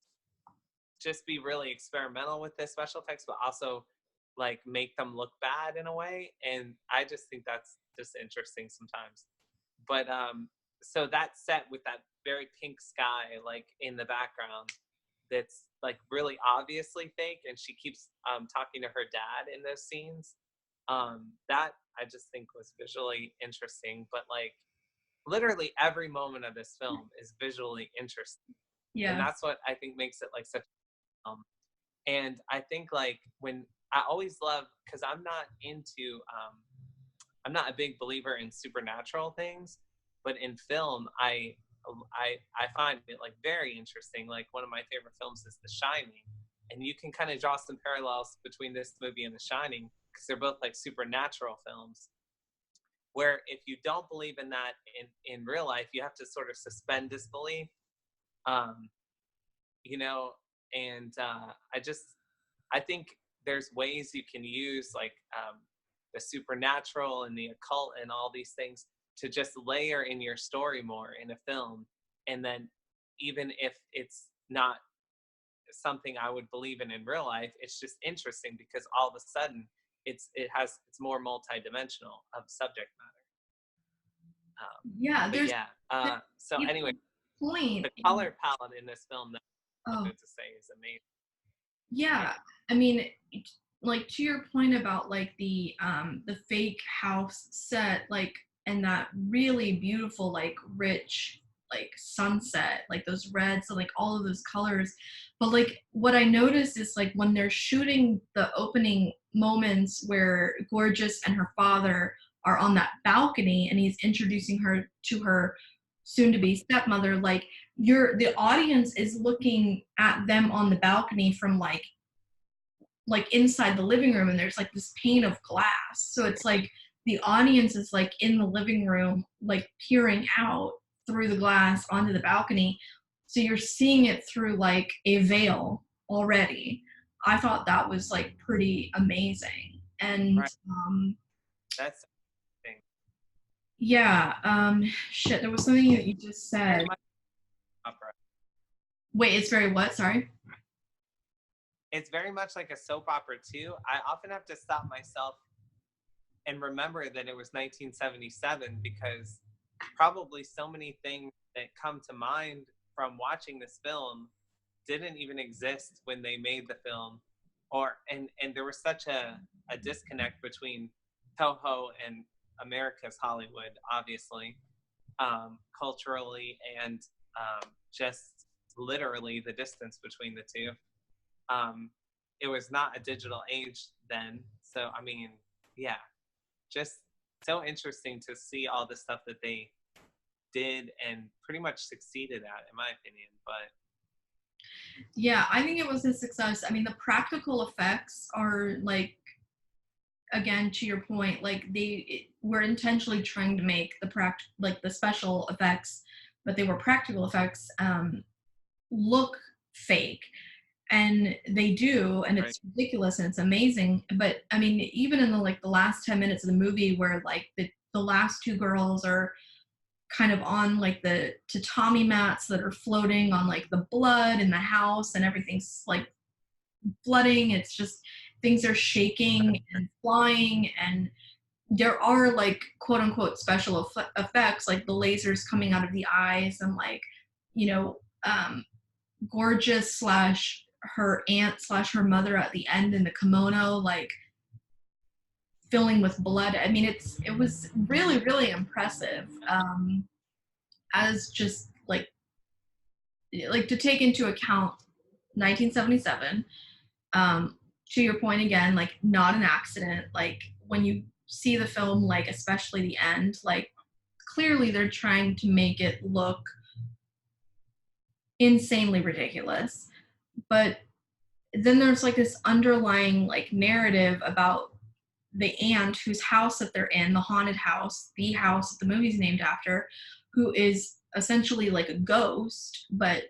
be really experimental with the special effects, but also like make them look bad in a way. And I just think that's just interesting sometimes. But so that set with that very pink sky, like in the background, that's like really obviously fake, and she keeps talking to her dad in those scenes. That I just think was visually interesting, but like literally every moment of this film is visually interesting, and
Yeah.
that's what I think makes it like such a film. And I think like when I always love, because I'm not a big believer in supernatural things, but in film I find it like very interesting. Like one of my favorite films is The Shining, and you can kind of draw some parallels between this movie and The Shining because they're both like supernatural films. Where if you don't believe in that in real life, you have to sort of suspend disbelief. Um, you know, and I think there's ways you can use like the supernatural and the occult and all these things to just layer in your story more in a film. And then even if it's not something I would believe in real life, it's just interesting because all of a sudden it's more multidimensional of subject matter.
Yeah,
But
there's
yeah, so
even
anyway,
a point.
the color palette in this film that I
Oh,
wanted to say is amazing.
yeah.
Yeah,
I mean, like to your point about like the fake house set, like, and that really beautiful like rich like sunset, like those reds, so like all of those colors. But like what I noticed is like when they're shooting the opening moments where Gorgeous and her father are on that balcony and he's introducing her to her soon to be stepmother, like the audience is looking at them on the balcony from like inside the living room, and there's like this pane of glass, so it's like the audience is like in the living room like peering out through the glass onto the balcony, so you're seeing it through like a veil already. I thought that was like pretty amazing. And
right. That's the thing.
yeah, shit, there was something that you just
Very
said.
much opera.
Wait, it's very what? Sorry.
It's very much like a soap opera too. I often have to stop myself and remember that it was 1977 because probably so many things that come to mind from watching this film didn't even exist when they made the film, or and there was such a disconnect between Toho and America's Hollywood, obviously, culturally and just literally the distance between the two. um, it was not a digital age then. So, I mean, yeah, just so interesting to see all the stuff that they did and pretty much succeeded at, in my opinion. But
Yeah, I think it was a success. I mean, the practical effects are like, again, to your point, like were intentionally trying to make like the special effects, but they were practical effects, look fake. And they do, and
Right.
it's ridiculous and it's amazing. But I mean, even in the last 10 minutes of the movie where like the last two girls are kind of on like the tatami mats that are floating on like the blood in the house and everything's like flooding, it's just things are shaking and flying, and there are like quote unquote special effects like the lasers coming out of the eyes and like, you know, gorgeous slash her aunt slash her mother at the end in the kimono like filling with blood. I mean, it was really really impressive, as just like to take into account 1977. To your point again, like not an accident. Like when you see the film, like especially the end, like clearly they're trying to make it look insanely ridiculous. But then there's like this underlying like narrative about the aunt whose house that they're in, the haunted house, the house that the movie's named after, who is essentially like a ghost, but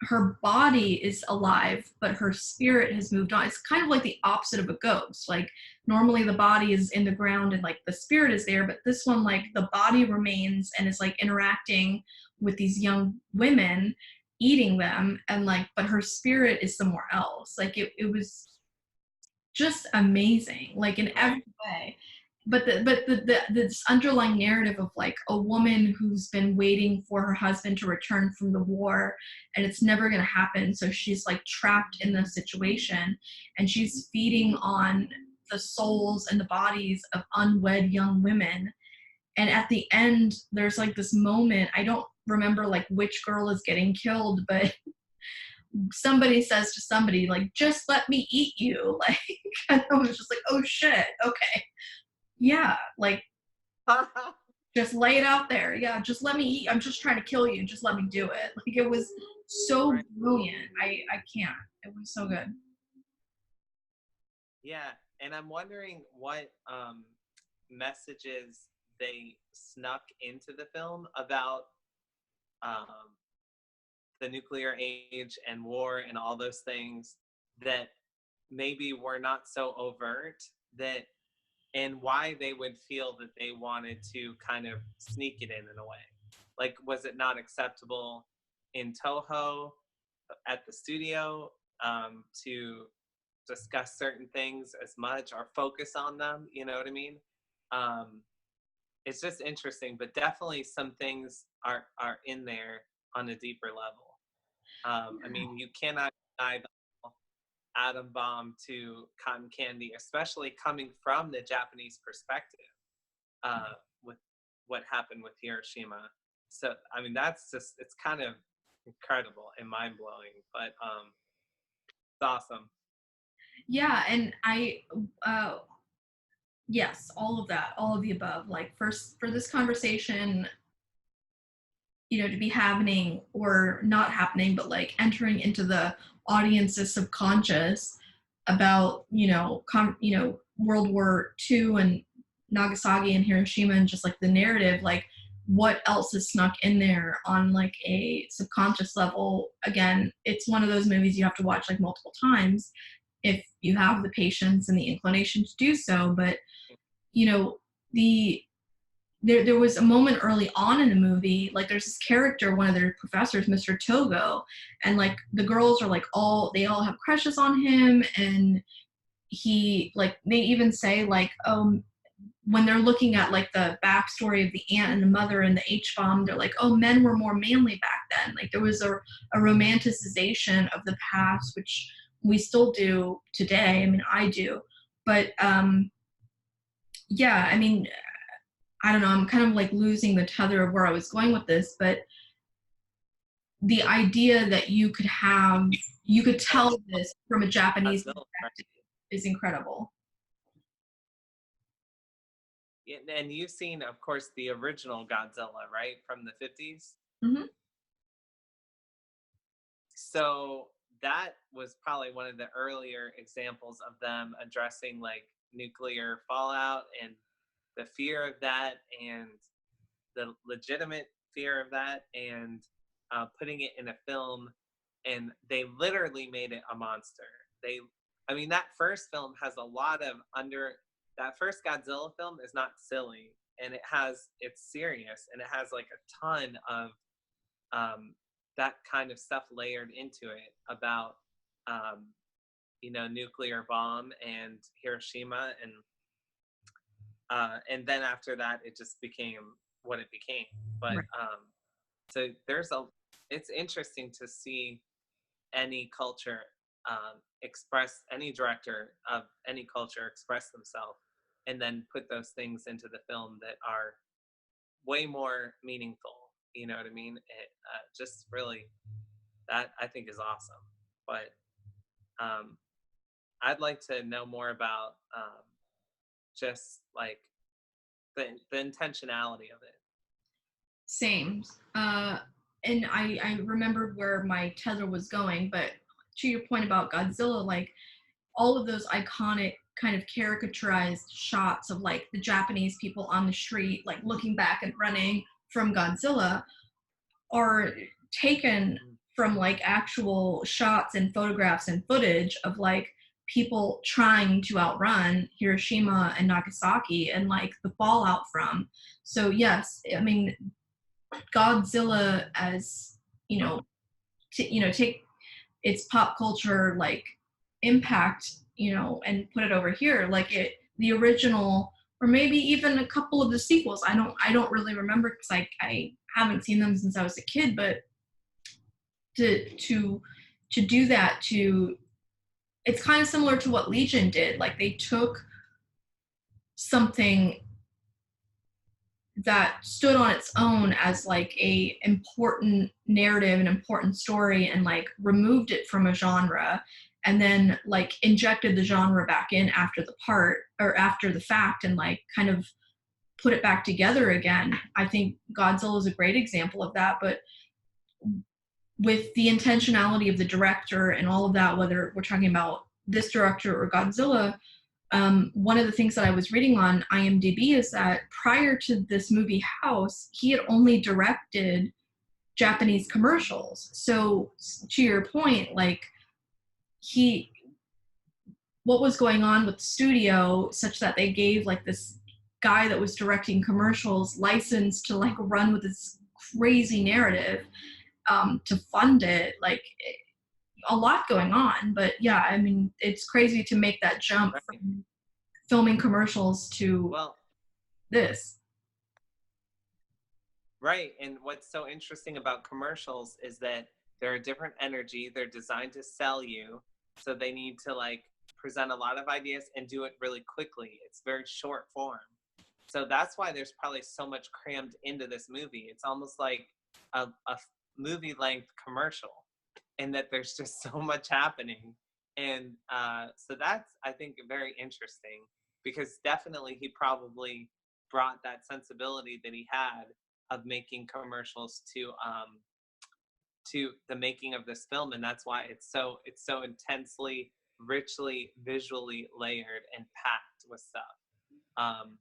her body is alive, but her spirit has moved on. It's kind of like the opposite of a ghost. Like normally the body is in the ground and like the spirit is there, but this one, like the body remains and is like interacting with these young women, eating them, and like, but her spirit is somewhere else. Like it was just amazing, like in
Right.
every way. But this underlying narrative of like a woman who's been waiting for her husband to return from the war and it's never going to happen, so she's like trapped in this situation and she's feeding on the souls and the bodies of unwed young women. And at the end there's like this moment, I don't remember like which girl is getting killed, but somebody says to somebody like, just let me eat you. Like, and I was just like, oh shit, okay, yeah, like just lay it out there, yeah, just let me eat, I'm just trying to kill you, just let me do it. Like it was so
Right.
brilliant. I can't, it was so good.
Yeah, and I'm wondering what messages they snuck into the film about um, the nuclear age and war and all those things that maybe were not so overt, that and why they would feel that they wanted to kind of sneak it in a way. Like, was it not acceptable in Toho at the studio to discuss certain things as much or focus on them? You know what I mean? Um, it's just interesting, but definitely some things are in there on a deeper level. I mean, you cannot deny the whole atom bomb to cotton candy, especially coming from the Japanese perspective, with what happened with Hiroshima. So, I mean, that's just, it's kind of incredible and mind blowing, but it's awesome.
Yeah, and uh yes, all of that, all of the above. Like first for this conversation, you know, to be happening or not happening, but like entering into the audience's subconscious about, you know, World War II and Nagasaki and Hiroshima, and just like the narrative, like what else is snuck in there on like a subconscious level. Again, it's one of those movies you have to watch like multiple times if you have the patience and the inclination to do so. But you know, the there was a moment early on in the movie, like there's this character, one of their professors, Mr. Togo, and like the girls are like they all have crushes on him, and he like they even say like, when they're looking at like the backstory of the aunt and the mother and the H bomb, they're like, oh, men were more manly back then. Like there was a romanticization of the past, which we still do today. I mean, I do, but yeah, I mean, I don't know, I'm kind of like losing the tether of where I was going with this, but the idea that you could tell this from a Japanese
Godzilla, right?
perspective is incredible.
And you've seen, of course, the original Godzilla, right, from the 50s.
Hmm.
So that was probably one of the earlier examples of them addressing like nuclear fallout and the fear of that and the legitimate fear of that and putting it in a film, and they literally made it a monster. They, I mean, that first film has a lot of that first Godzilla film is not silly, and it's serious, and it has like a ton of that kind of stuff layered into it about um, nuclear bomb and Hiroshima, and then after that it just became what it became. But
Right.
so it's interesting to see any culture express, any director of any culture express themselves and then put those things into the film that are way more meaningful. You know what I mean? Just really, that I think is awesome. But um, I'd like to know more about just like the intentionality of it.
Same. And I remembered where my tether was going, but to your point about Godzilla, like all of those iconic kind of caricaturized shots of like the Japanese people on the street, like looking back and running from Godzilla, are taken from like actual shots and photographs and footage of like people trying to outrun Hiroshima and Nagasaki and like the fallout from. So yes, I mean Godzilla as take its pop culture like impact, and put it over here, like the original, or maybe even a couple of the sequels. I don't really remember because I haven't seen them since I was a kid, but to do that, to it's kind of similar to what Legion did. Like they took something that stood on its own as like a important narrative, an important story, and like removed it from a genre, and then like injected the genre back in after the fact, and like kind of put it back together again. I think Godzilla is a great example of that, but with the intentionality of the director and all of that, whether we're talking about this director or Godzilla, one of the things that I was reading on IMDb is that prior to this movie House, he had only directed Japanese commercials. So to your point, like what was going on with the studio such that they gave like this guy that was directing commercials license to like run with this crazy narrative, to fund it, like a lot going on. But yeah, I mean, it's crazy to make that jump
Right.
from filming commercials to this.
Right. And what's so interesting about commercials is that they're a different energy. They're designed to sell you. So they need to like present a lot of ideas and do it really quickly. It's very short form. So that's why there's probably so much crammed into this movie. It's almost like a movie length commercial, and that there's just so much happening. And so that's, I think, very interesting, because definitely he probably brought that sensibility that he had of making commercials to the making of this film, and that's why it's so intensely, richly, visually layered and packed with stuff. Um,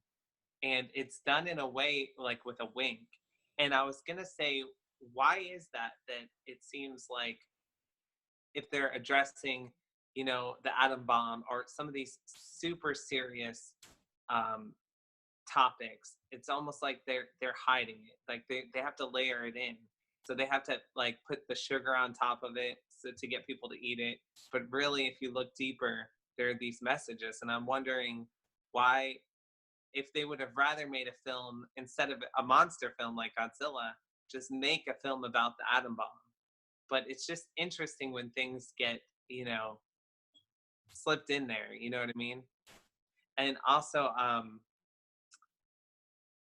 and it's done in a way like with a wink. And I was gonna say, why is that it seems like if they're addressing, the atom bomb or some of these super serious um, topics, it's almost like they're hiding it. Like they have to layer it in. So they have to like put the sugar on top of it to get people to eat it. But really, if you look deeper, there are these messages. And I'm wondering why, if they would have rather made a film instead of a monster film like Godzilla, just make a film about the atom bomb. But it's just interesting when things get, slipped in there. You know what I mean? And also,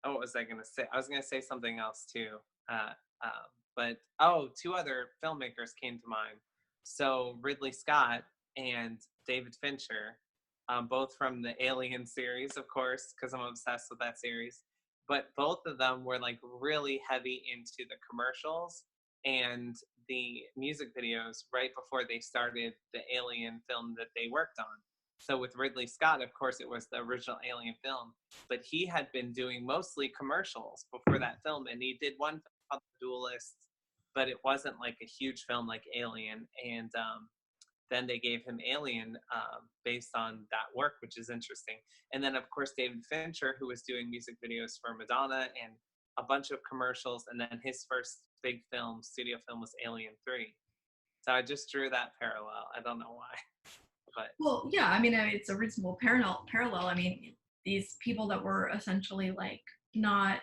what was I gonna say? I was gonna say something else too. Uh, but two other filmmakers came to mind. So Ridley Scott and David Fincher, both from the Alien series, of course, because I'm obsessed with that series. But both of them were like really heavy into the commercials and the music videos right before they started the Alien film that they worked on. So with Ridley Scott, of course, it was the original Alien film, but he had been doing mostly commercials before that film, and he did one film called The Duelist, but it wasn't like a huge film like Alien. And then they gave him Alien based on that work, which is interesting. And then, of course, David Fincher, who was doing music videos for Madonna and a bunch of commercials, and then his first big film, studio film, was Alien 3. So I just drew that parallel. I don't know why, but
Well, yeah, I mean, it's a reasonable parallel. I mean, these people that were essentially like not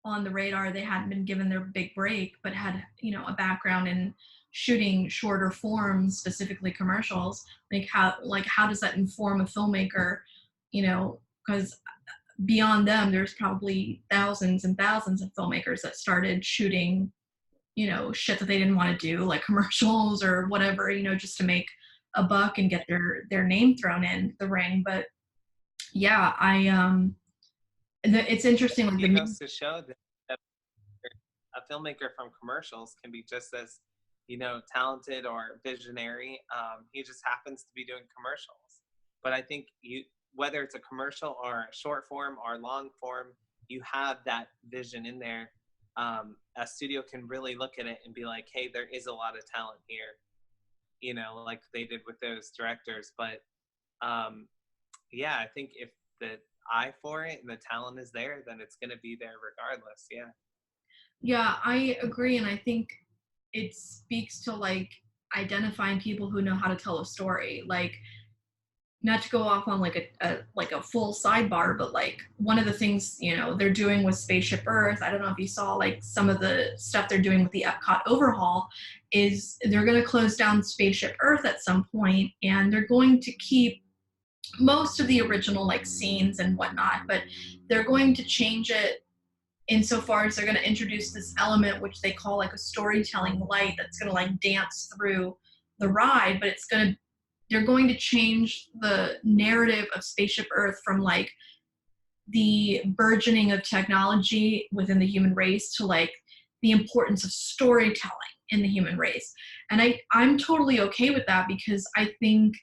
on the radar, they hadn't been given their big break, but had, you know, a background in shooting shorter forms, specifically commercials. Like how does that inform a filmmaker, you know, because beyond them, there's probably thousands and thousands of filmmakers that started shooting, you know, shit that they didn't want to do, like commercials or whatever, you know, just to make a buck and get their name thrown in the ring. But yeah, it's interesting. Like
it goes to show that a filmmaker from commercials can be just as, you know, talented or visionary. He just happens to be doing commercials. But I think whether it's a commercial or a short form or long form, you have that vision in there. A studio can really look at it and be like, hey, there is a lot of talent here, you know, like they did with those directors. But yeah, I think if the eye for it and the talent is there, then it's going to be there regardless. Yeah.
Yeah, I agree. And I think it speaks to like identifying people who know how to tell a story. Like, not to go off on like a full sidebar, but like one of the things, you know, they're doing with Spaceship Earth, I don't know if you saw like some of the stuff they're doing with the Epcot overhaul, is they're going to close down Spaceship Earth at some point, and they're going to keep most of the original like scenes and whatnot, but they're going to change it insofar as they're going to introduce this element which they call like a storytelling light that's going to like dance through the ride. But they're going to change the narrative of Spaceship Earth from like the burgeoning of technology within the human race to like the importance of storytelling in the human race. And I'm totally okay with that, because I think,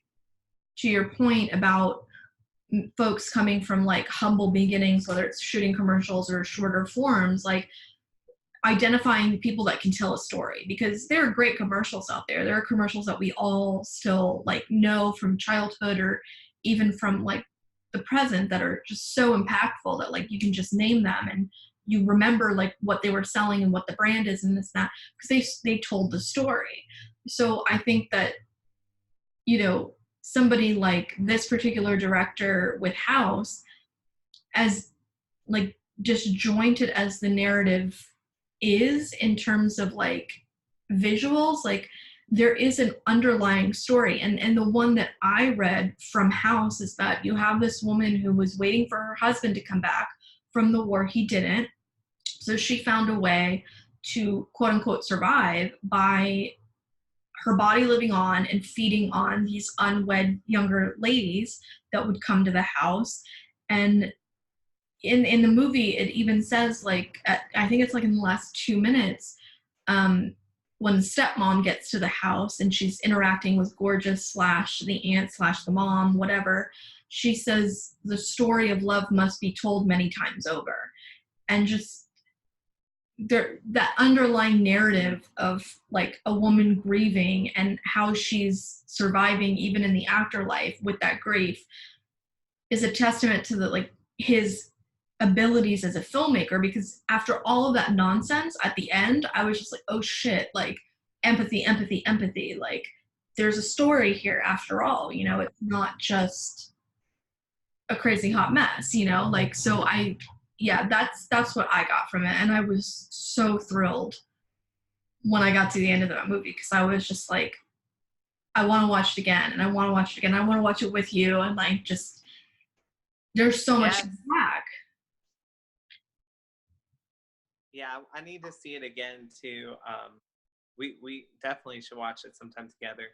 to your point about folks coming from like humble beginnings, whether it's shooting commercials or shorter forms, like identifying people that can tell a story, because there are great commercials out there. There are commercials that we all still like know from childhood or even from like the present that are just so impactful that like you can just name them and you remember like what they were selling and what the brand is and this and that, because they told the story. So I think that, you know, somebody like this particular director with House, as like disjointed as the narrative is in terms of like visuals, like there is an underlying story. And the one that I read from House is that you have this woman who was waiting for her husband to come back from the war. He didn't. So she found a way to quote unquote survive by her body living on and feeding on these unwed younger ladies that would come to the house. And in the movie, it even says like, I think it's like in the last 2 minutes, when the stepmom gets to the house and she's interacting with Gorgeous slash the aunt slash the mom, whatever, she says the story of love must be told many times over. And just that underlying narrative of like a woman grieving and how she's surviving even in the afterlife with that grief is a testament to the like his abilities as a filmmaker. Because after all of that nonsense at the end, I was just like, oh shit, like empathy, empathy, empathy. Like there's a story here after all, you know, it's not just a crazy hot mess, you know, like, so yeah, that's what I got from it. And I was so thrilled when I got to the end of that movie, because I was just like, I want to watch it again, and I want to watch it again. I want to watch it with you, and like just there's so much back.
Yeah, I need to see it again too. We definitely should watch it sometime together.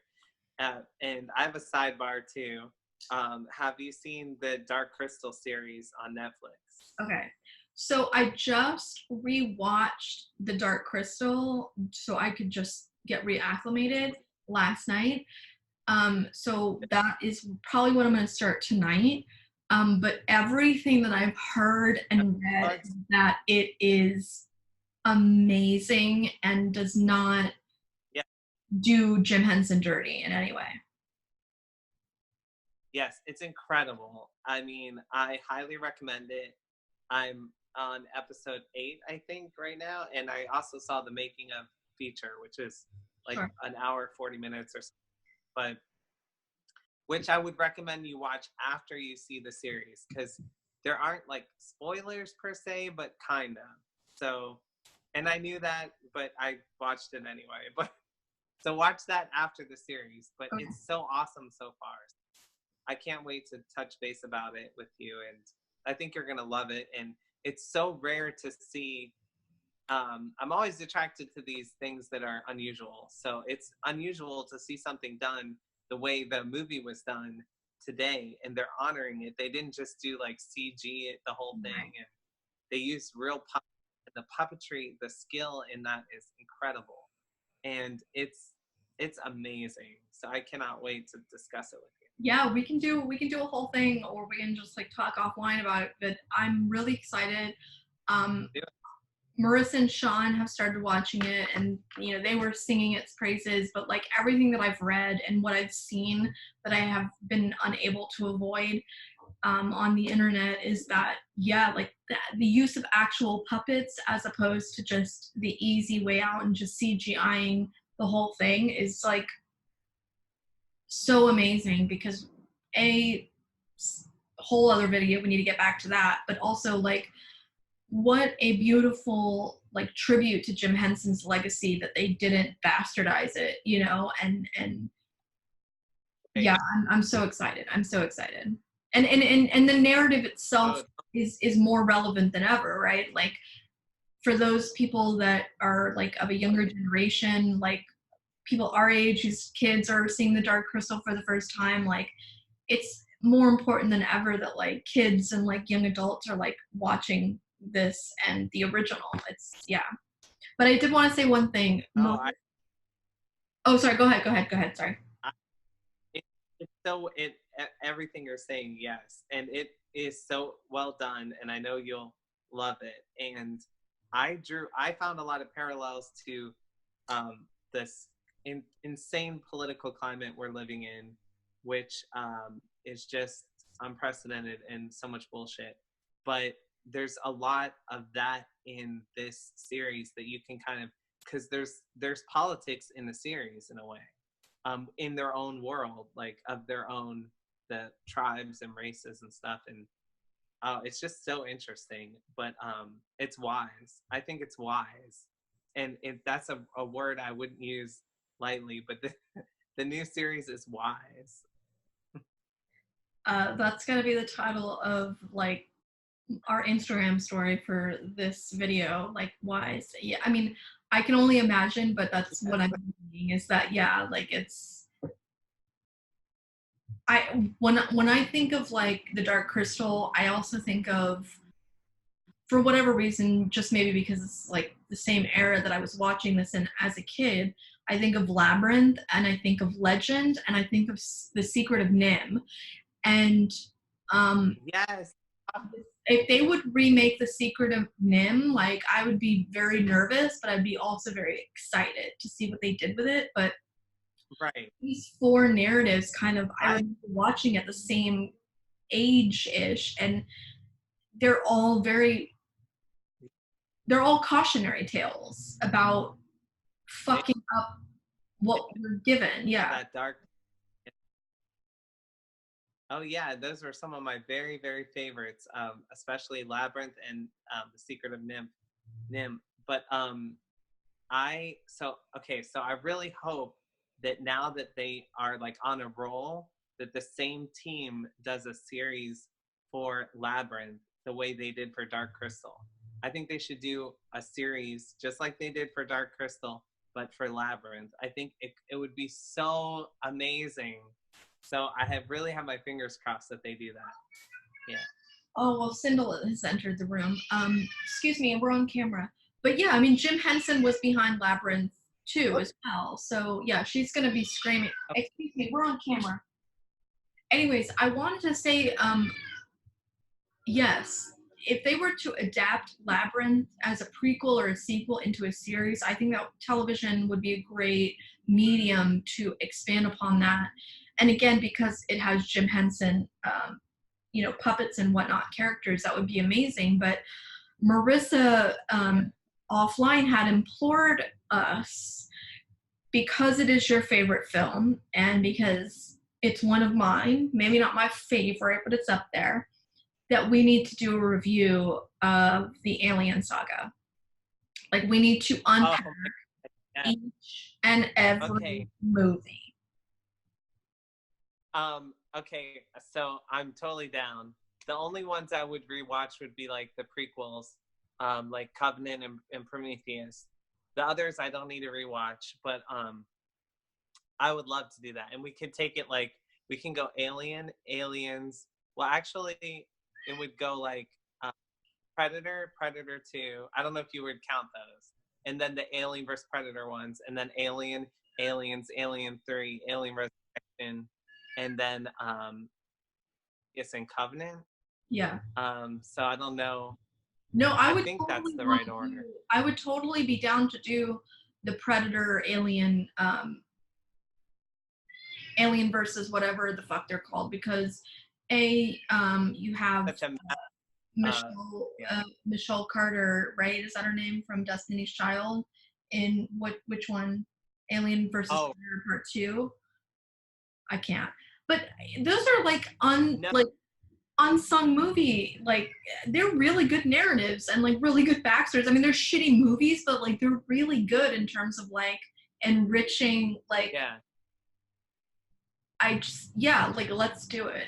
And I have a sidebar too. Have you seen the Dark Crystal series on Netflix?
Okay. So I just rewatched The Dark Crystal so I could just get reacclimated last night. So that is probably what I'm going to start tonight. But everything that I've heard and read is that it is amazing and does not
Yeah.
do Jim Henson dirty in any way.
Yes, it's incredible. I mean, I highly recommend it. I'm on episode 8, I think, right now, and I also saw the making of feature, which is like
Sure.
an hour, 40 minutes or so, but which I would recommend you watch after you see the series because there aren't like spoilers per se, but kind of. So, and I knew that, but I watched it anyway. But so watch that after the series. But
Okay.
it's so awesome so far. I can't wait to touch base about it with you, and I think you're gonna love it. And it's so rare to see. I'm always attracted to these things that are unusual. So it's unusual to see something done the way the movie was done today, and they're honoring it. They didn't just do like CG it, the whole thing, and they used real the puppetry. The skill in that is incredible, and it's amazing. So I cannot wait to discuss it with you.
Yeah, we can do a whole thing, or we can just like talk offline about it. But I'm really excited. Um, Marissa and Sean have started watching it, and they were singing its praises. But like everything that I've read and what I've seen that I have been unable to avoid on the internet is that like the use of actual puppets as opposed to just the easy way out and just CGIing the whole thing is like so amazing because a whole other video, we need to get back to that, but also like what a beautiful like tribute to Jim Henson's legacy that they didn't bastardize it, and yeah, I'm so excited. I'm so excited. And the narrative itself is more relevant than ever, right? Like for those people that are like of a younger generation, like people our age whose kids are seeing The Dark Crystal for the first time, like it's more important than ever that like kids and like young adults are like watching this and the original. It's But I did want to say one thing. Oh, sorry. Go ahead. Sorry.
It's so everything you're saying, yes, and it is so well done, and I know you'll love it. And I found a lot of parallels to this insane political climate we're living in, which is just unprecedented and so much bullshit. But there's a lot of that in this series that you can kind of, because there's politics in the series in a way, in their own world, like of their own, the tribes and races and stuff. And it's just so interesting, but it's wise. I think it's wise. And that's a word I wouldn't use lightly, but the new series is wise.
That's gonna be the title of like our Instagram story for this video, like wise. Yeah, I mean, I can only imagine, but that's what I'm thinking is that like it's when I think of like The Dark Crystal, I also think of, for whatever reason, just maybe because it's like the same era that I was watching this in as a kid, I think of Labyrinth and I think of Legend and I think of The Secret of Nim. And
yes,
if they would remake The Secret of Nim, like I would be very nervous, but I'd be also very excited to see what they did with it. But
right.
these four narratives kind of, I remember watching at the same age-ish, and they're all cautionary tales about fucking up what we're given. Yeah.
That dark. Oh yeah, those were some of my very, very favorites, especially Labyrinth and The Secret of Nim. But so I really hope that now that they are like on a roll, that the same team does a series for Labyrinth the way they did for Dark Crystal. I think they should do a series just like they did for Dark Crystal, but for Labyrinth. I think it would be so amazing. So I really have my fingers crossed that they do that. Yeah.
Oh, well, Sindel has entered the room. Excuse me, we're on camera. But yeah, I mean, Jim Henson was behind Labyrinth too as well. So yeah, she's gonna be screaming. Excuse me, we're on camera. Anyways, I wanted to say, yes, if they were to adapt Labyrinth as a prequel or a sequel into a series, I think that television would be a great medium to expand upon that. And again, because it has Jim Henson, puppets and whatnot characters, that would be amazing. But Marissa offline had implored us, because it is your favorite film and because it's one of mine, maybe not my favorite, but it's up there, that we need to do a review of the Alien saga. Like, we need to unpack each and every movie.
Okay, so I'm totally down. The only ones I would rewatch would be like the prequels, like Covenant and Prometheus. The others I don't need to rewatch, but I would love to do that. And we could take it like, we can go Alien, Aliens. Well, actually, it would go like Predator, Predator 2. I don't know if you would count those. And then the Alien versus Predator ones. And then Alien, Aliens, Alien 3, Alien Resurrection. And then it's in Covenant.
Yeah.
So I don't know.
No, I
think that's the right order.
I would totally be down to do the Predator, Alien, Alien versus whatever the fuck they're called, because you have Michelle Carter, right? Is that her name, from Destiny's Child? In which one? Alien versus Predator Part 2. I can't. But those are like unsung movie, like they're really good narratives and like really good backstories. I mean, they're shitty movies, but like they're really good in terms of like enriching, like like let's do it.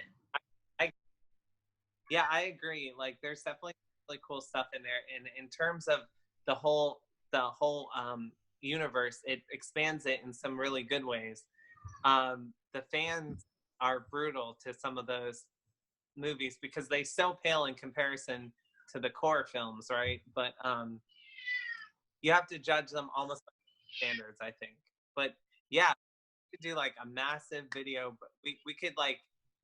I agree. Like there's definitely really cool stuff in there, and in terms of the whole universe, it expands it in some really good ways. The fans are brutal to some of those movies because they so pale in comparison to the core films, right? But you have to judge them almost by standards, I think. But yeah, we could do like a massive video, but we could like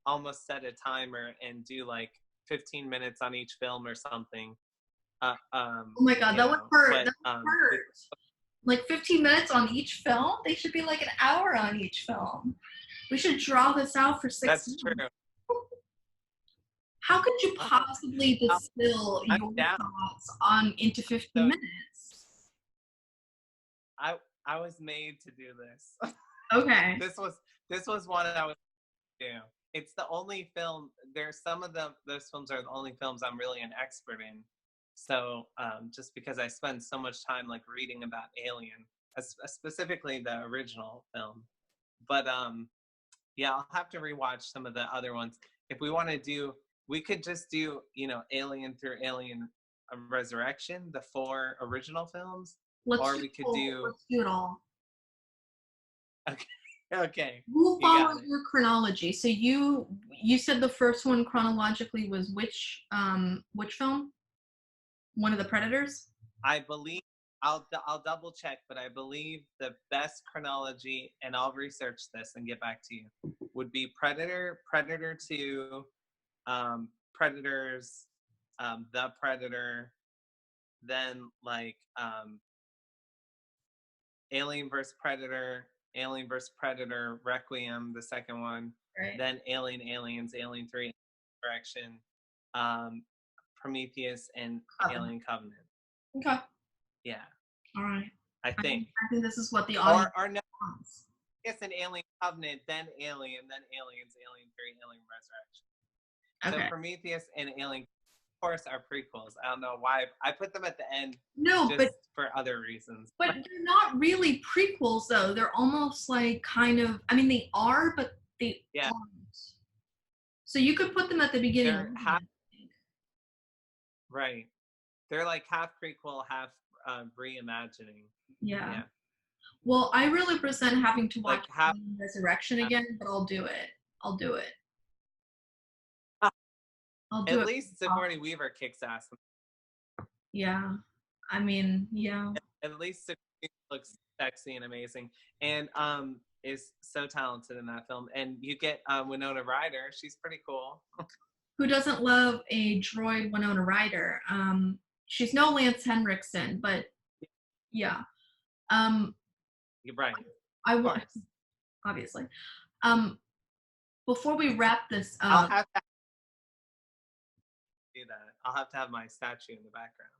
almost set a timer and do like 15 minutes on each film or something.
Oh my god, that would hurt. That would hurt. Like 15 minutes on each film? They should be like an hour on each film. We should draw this out for 6 months.
That's true.
How could you possibly distill your thoughts into 15 minutes?
I was made to do this.
Okay.
This was one I was do. It's the only film. There's some of those films are the only films I'm really an expert in. So just because I spend so much time like reading about Alien, specifically the original film. But yeah, I'll have to rewatch some of the other ones. If we want to do, we could just do, Alien through Alien Resurrection, the 4 original films. Let's do
it all.
Okay.
We'll follow your chronology. So you said the first one chronologically was which film? One of the Predators?
I believe, I'll double check, but I believe the best chronology, and I'll research this and get back to you, would be Predator, Predator 2, Predators, The Predator, then like Alien vs. Predator, Alien vs. Predator, Requiem, the second one, right. Then Alien, Aliens, Alien 3, Resurrection, Prometheus, and Alien Covenant.
Okay.
Yeah.
All right.
I think
this is what the audience
wants. Yes, an Alien Covenant, then Alien, then Aliens, Alien 3, Alien Resurrection. Okay. So Prometheus and Alien, of course, are prequels. I don't know why I put them at the end.
No,
but for other reasons.
But they're not really prequels, though. They're almost like kind of. I mean, they are, but they aren't. So you could put them at the beginning.
Right. They're like half prequel, half reimagining.
Yeah. Well, I really resent having to watch Resurrection again, but I'll do it. I'll do
At
it.
least Sigourney Weaver kicks ass.
Yeah. I mean, yeah.
At least Sigourney looks sexy and amazing, and is so talented in that film. And you get Winona Ryder. She's pretty cool.
Who doesn't love a droid Winona Ryder? She's no Lance Henriksen, but yeah.
You're right.
I want, obviously. Before we wrap this
I'll
up,
have to do that. I'll have to have my statue in the background.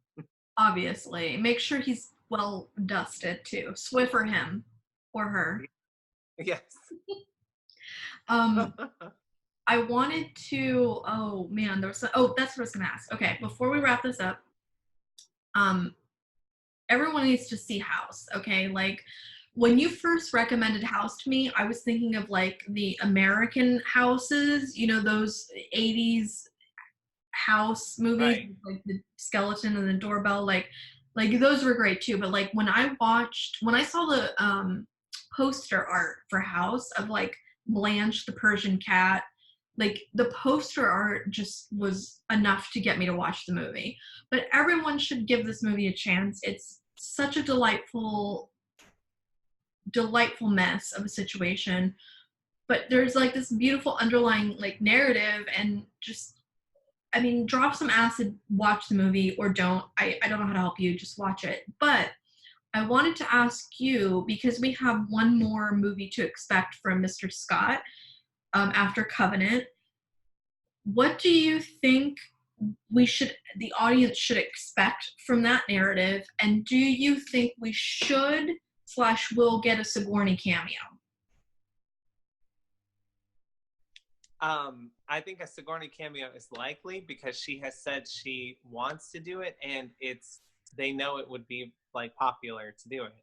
obviously, make sure he's well dusted too. Swiffer him or her.
Yes.
I wanted to. Oh man, there was. Oh, that's what I was gonna ask. Okay, before we wrap this up, everyone needs to see House. Okay, like when you first recommended House to me, I was thinking of like the American houses. You know, those '80s house movies,
Right.
like the skeleton and the doorbell. Like those were great too. But like when I saw the poster art for House of like Blanche the Persian cat, like the poster art just was enough to get me to watch the movie. But everyone should give this movie a chance. It's such a delightful mess of a situation, but there's like this beautiful underlying like narrative. And just, I mean, drop some acid, watch the movie, or don't. I don't know how to help you, just watch it. But I wanted to ask you, because we have one more movie to expect from Mr. Scott after Covenant. What do you think the audience should expect from that narrative? And do you think we should / will get a Sigourney cameo?
I think a Sigourney cameo is likely because she has said she wants to do it, and they know it would be like popular to do it.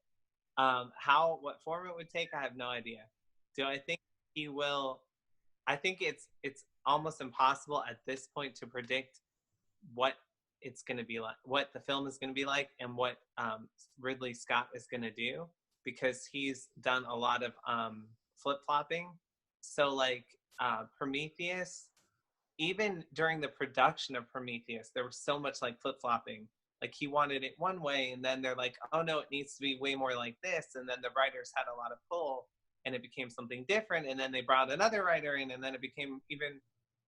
What form it would take, I have no idea. Do I think he will? I think it's almost impossible at this point to predict what it's going to be like, what the film is going to be like, and what Ridley Scott is going to do, because he's done a lot of flip-flopping. So like Prometheus, even during the production of Prometheus, there was so much like flip-flopping. Like he wanted it one way, and then they're like, oh no, it needs to be way more like this. And then the writers had a lot of pull, and it became something different. And then they brought another writer in, and then it became even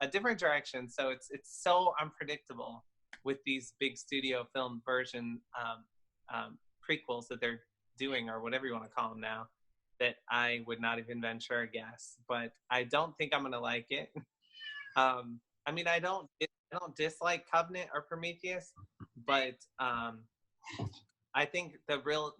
a different direction. So it's so unpredictable with these big studio film version prequels that they're doing, or whatever you want to call them now, that I would not even venture a guess. But I don't think I'm going to like it. I mean, I don't dislike Covenant or Prometheus, but I think the real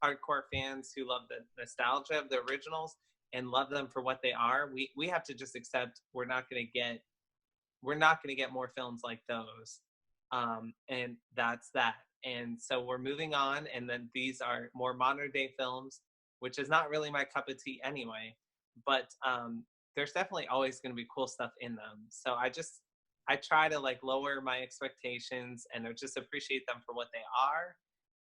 hardcore fans who love the nostalgia of the originals and love them for what they are, we have to just accept we're not going to get more films like those, and that's that. And so we're moving on, and then these are more modern day films, which is not really my cup of tea anyway, but there's definitely always going to be cool stuff in them. So I try to like lower my expectations and just appreciate them for what they are.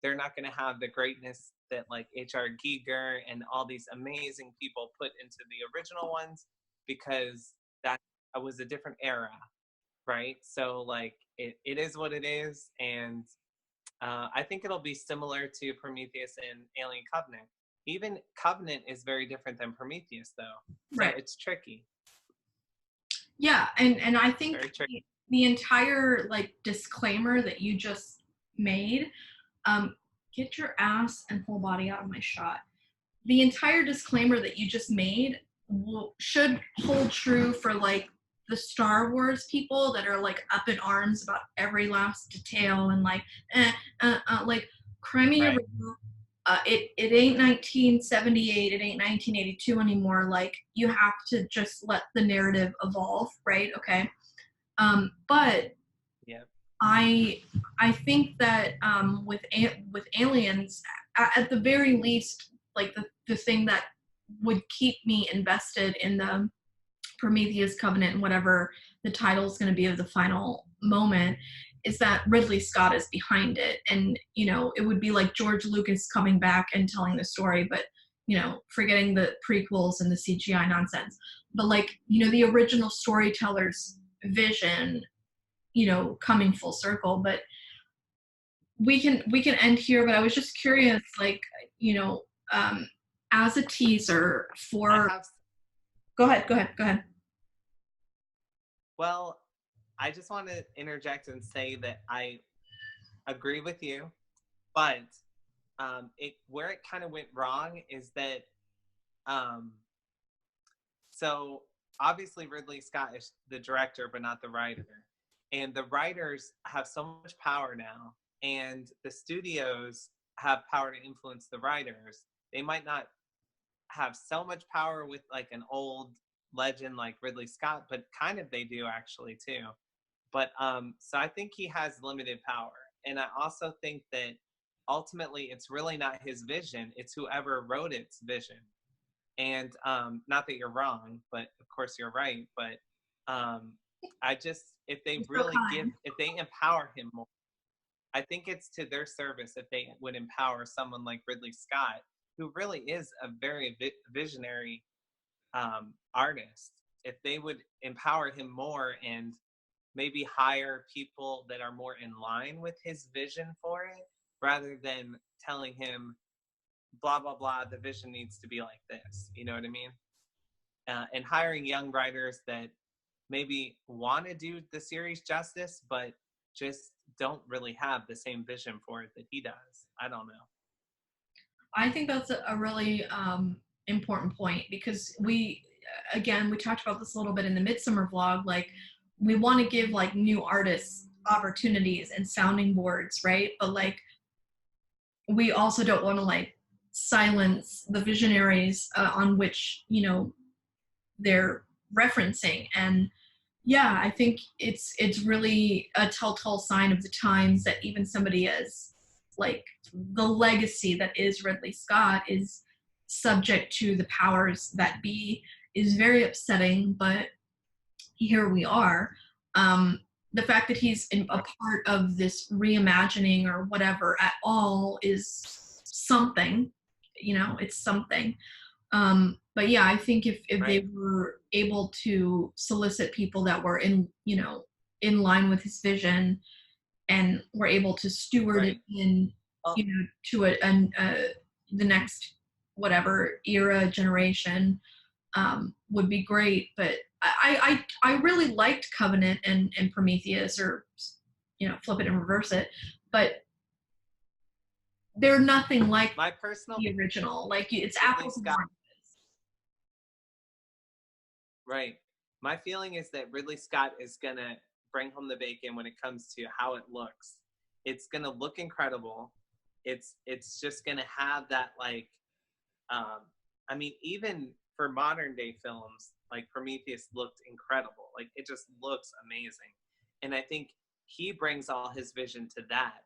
They're not going to have the greatness that like H.R. Giger and all these amazing people put into the original ones, because that was a different era, right? So like it is what it is. And I think it'll be similar to Prometheus and Alien Covenant. Even Covenant is very different than Prometheus, though. So
Right.
it's tricky.
Yeah, and I think
Very tricky.
the entire like disclaimer that you just made, get your ass and whole body out of my shot. The entire disclaimer that you just made should hold true for like the Star Wars people that are like up in arms about every last detail and like like Crimea. Right. It ain't 1978, it ain't 1982 anymore. Like you have to just let the narrative evolve, right? Okay. But
yeah,
I think that with Aliens, at the very least, like the thing that would keep me invested in the Prometheus, Covenant, and whatever the title is going to be of the final moment, is that Ridley Scott is behind it. And, you know, it would be like George Lucas coming back and telling the story, but, you know, forgetting the prequels and the CGI nonsense. But like, you know, the original storytellers vision, you know, coming full circle. But we can end here, but I was just curious, like, you know, as a teaser
I
for
have,
go ahead.
well, I just want to interject and say that I agree with you, but it where it kind of went wrong is that um, so obviously Ridley Scott is the director, but not the writer, and the writers have so much power now, and the studios have power to influence the writers. They might not have so much power with like an old legend like Ridley Scott, but kind of they do actually too. But so I think he has limited power. And I also think that ultimately it's really not his vision, it's whoever wrote its vision. And not that you're wrong, but of course you're right. But I just, if they
You're so
really give,
kind.
if they empower him more, I think it's to their service if they would empower someone like Ridley Scott, who really is a very visionary artist. If they would empower him more and maybe hire people that are more in line with his vision for it, rather than telling him, blah, blah, blah, the vision needs to be like this. You know what I mean? And hiring young writers that maybe want to do the series justice, but just don't really have the same vision for it that he does. I don't know.
I think that's a really important point, because again, we talked about this a little bit in the Midsummer vlog. Like, we want to give like new artists opportunities and sounding boards, right? But like, we also don't want to like silence the visionaries on which, you know, they're referencing. And yeah, I think it's really a telltale sign of the times that even somebody as like the legacy that is Ridley Scott is subject to the powers that be, is very upsetting, but here we are. The fact that he's a part of this reimagining or whatever at all is something, you know, it's something. But yeah, I think if they
Right.
were able to solicit people that were in, you know, in line with his vision, and were able to steward it
Right.
in,
Well,
you know, to the next whatever era generation, would be great. But I really liked Covenant and Prometheus, or, you know, flip it and reverse it. But they're nothing like
my personal
the original. Like, it's
Ridley
apples and
Scott,
oranges.
right. My feeling is that Ridley Scott is going to bring home the bacon when it comes to how it looks. It's going to look incredible. It's just going to have that like um I mean, even for modern day films, like Prometheus looked incredible. Like it just looks amazing. And I think he brings all his vision to that.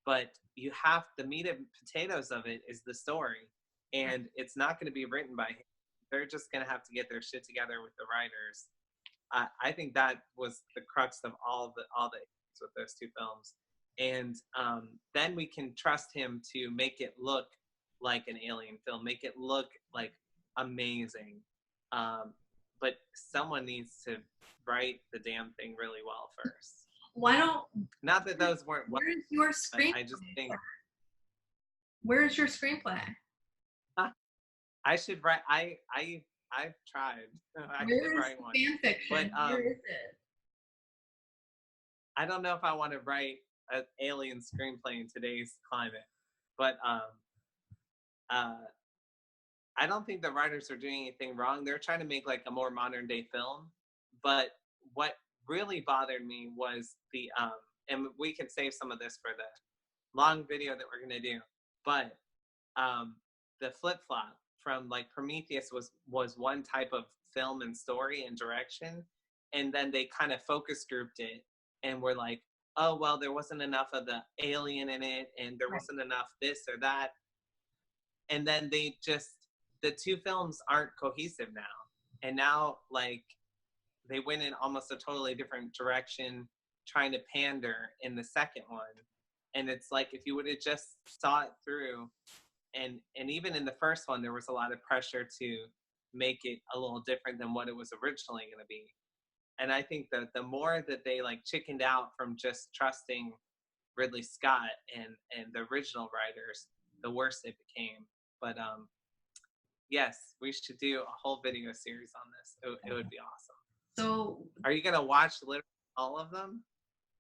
But you have the meat and potatoes of it is the story. And it's not going to be written by him. They're just going to have to get their shit together with the writers. I think that was the crux of all the issues with those two films. And then we can trust him to make it look like an alien film, make it look like amazing. Um, but someone needs to write the damn thing really well first.
Why don't
Not that those weren't well,
Where's your
but
screenplay?
I just think
Where's your screenplay?
I should write. I've tried. I should
Where is
write one,
the fan
but
fiction? Where is it?
I don't know if I want to write an alien screenplay in today's climate. But uh, I don't think the writers are doing anything wrong. They're trying to make like a more modern day film. But what really bothered me was and we can save some of this for the long video that we're gonna do. But um, the flip flop from like Prometheus was one type of film and story and direction, and then they kind of focus grouped it and were like, oh well, there wasn't enough of the alien in it, and there
Right.
wasn't enough this or that, and then they just the two films aren't cohesive now, and now like they went in almost a totally different direction trying to pander in the second one, and it's like if you would have just saw it through, and even in the first one there was a lot of pressure to make it a little different than what it was originally going to be, And I think that the more that they like chickened out from just trusting Ridley Scott and the original writers, the worse it became. But yes, we should do a whole video series on this. It would be awesome.
So
are you gonna watch literally all of them?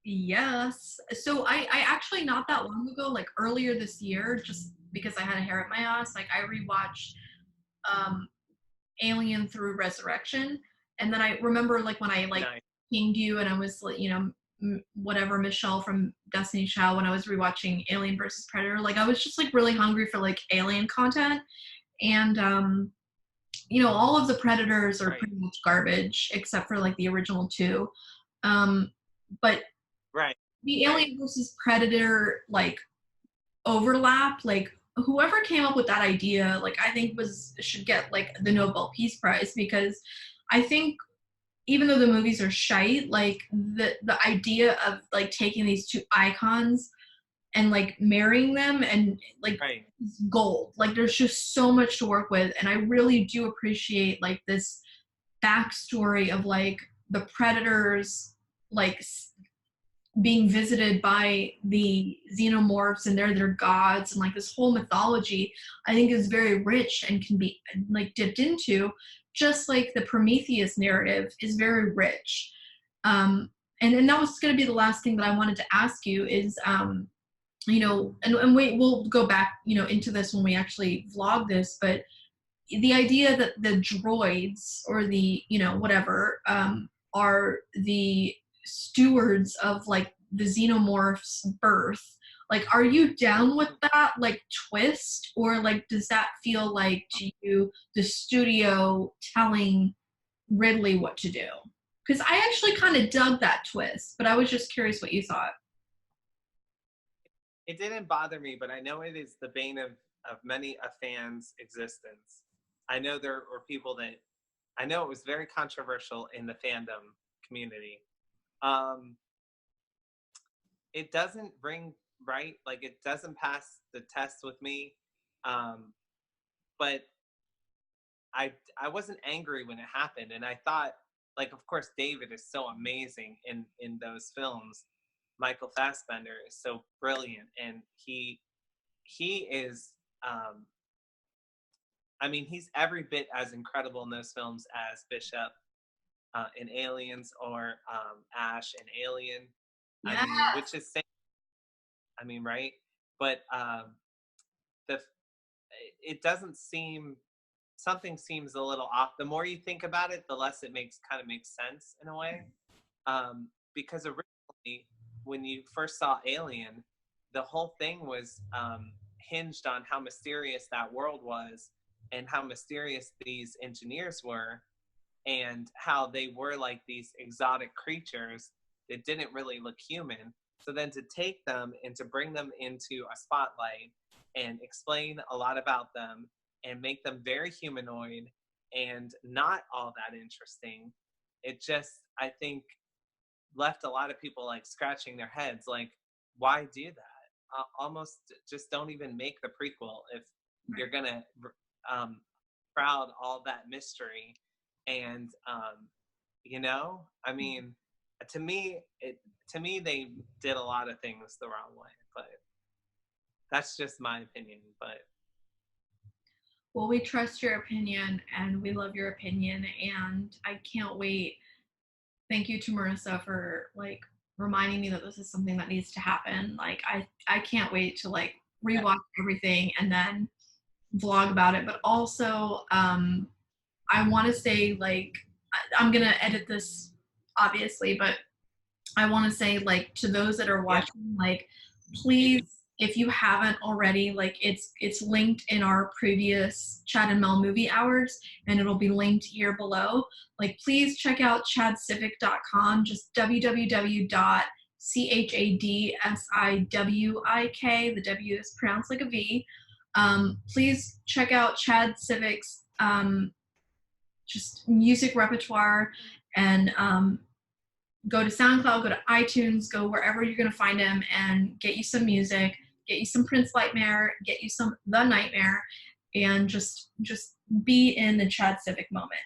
yes. So I actually not that long ago, like earlier this year, just because I had a hair at my ass, like I rewatched um Alien through Resurrection, and then I remember like when I like
Nice.
pinged you and I was like, you know, whatever Michelle from Destiny's Child when I was rewatching Alien versus Predator, like I was just like really hungry for like alien content, and you know, all of the Predators are
Right.
pretty much garbage except for like the original two, but
Right.
the Alien versus Predator like overlap, like whoever came up with that idea, like I think should get like the Nobel Peace Prize, because I think even though the movies are shite, like the idea of like taking these two icons and like marrying them and like
Right.
gold. Like there's just so much to work with, and I really do appreciate like this backstory of like the Predators like being visited by the xenomorphs and they're their gods, and like this whole mythology I think is very rich and can be like dipped into, just like the Prometheus narrative is very rich. And that was going to be the last thing that I wanted to ask you is you know, and we'll go back, you know, into this when we actually vlog this, but the idea that the droids or the, you know, whatever, are the stewards of like the xenomorph's birth, like are you down with that like twist, or like does that feel like to you the studio telling Ridley what to do? Because I actually kind of dug that twist, but I was just curious what you thought.
It didn't bother me, but I know it is the bane of many a fan's existence. I know there were people that, I know it was very controversial in the fandom community. It doesn't ring right, like it doesn't pass the test with me. But I wasn't angry when it happened, and I thought, like, of course, David is so amazing in those films. Michael Fassbender is so brilliant, and he is. I mean, he's every bit as incredible in those films as Bishop in Aliens, or Ash in Alien. I
Yeah.
mean, which is, I mean, right? But the it doesn't seem, something seems a little off. The more you think about it, the less it kind of makes sense in a way. Because originally, when you first saw Alien, the whole thing was hinged on how mysterious that world was and how mysterious these engineers were, and how they were like these exotic creatures that didn't really look human. So then to take them and to bring them into a spotlight and explain a lot about them and make them very humanoid and not all that interesting, it just, I think, left a lot of people like scratching their heads, like, why do that? Almost just don't even make the prequel if you're gonna crowd all that mystery. And you know, I mean, to me they did a lot of things the wrong way, but that's just my opinion. But
Well, we trust your opinion and we love your opinion, and I can't wait. Thank you to Marissa for like reminding me that this is something that needs to happen. Like I can't wait to like
yeah,
rewatch everything and then vlog about it. But also I want to say like I'm going to edit this obviously, but I want to say like to those that are
yeah,
watching, like please, if you haven't already, like it's linked in our previous Chad and Mel movie hours, and it'll be linked here below. Like please check out chadcivic.com, just www.chadsiwik, the W is pronounced like a V. Please check out Chad Civic's just music repertoire, and go to SoundCloud, go to iTunes, go wherever you're going to find him and get you some music, get you some Prince Nightmare, get you some The Nightmare, and just be in the Chad Civic moment.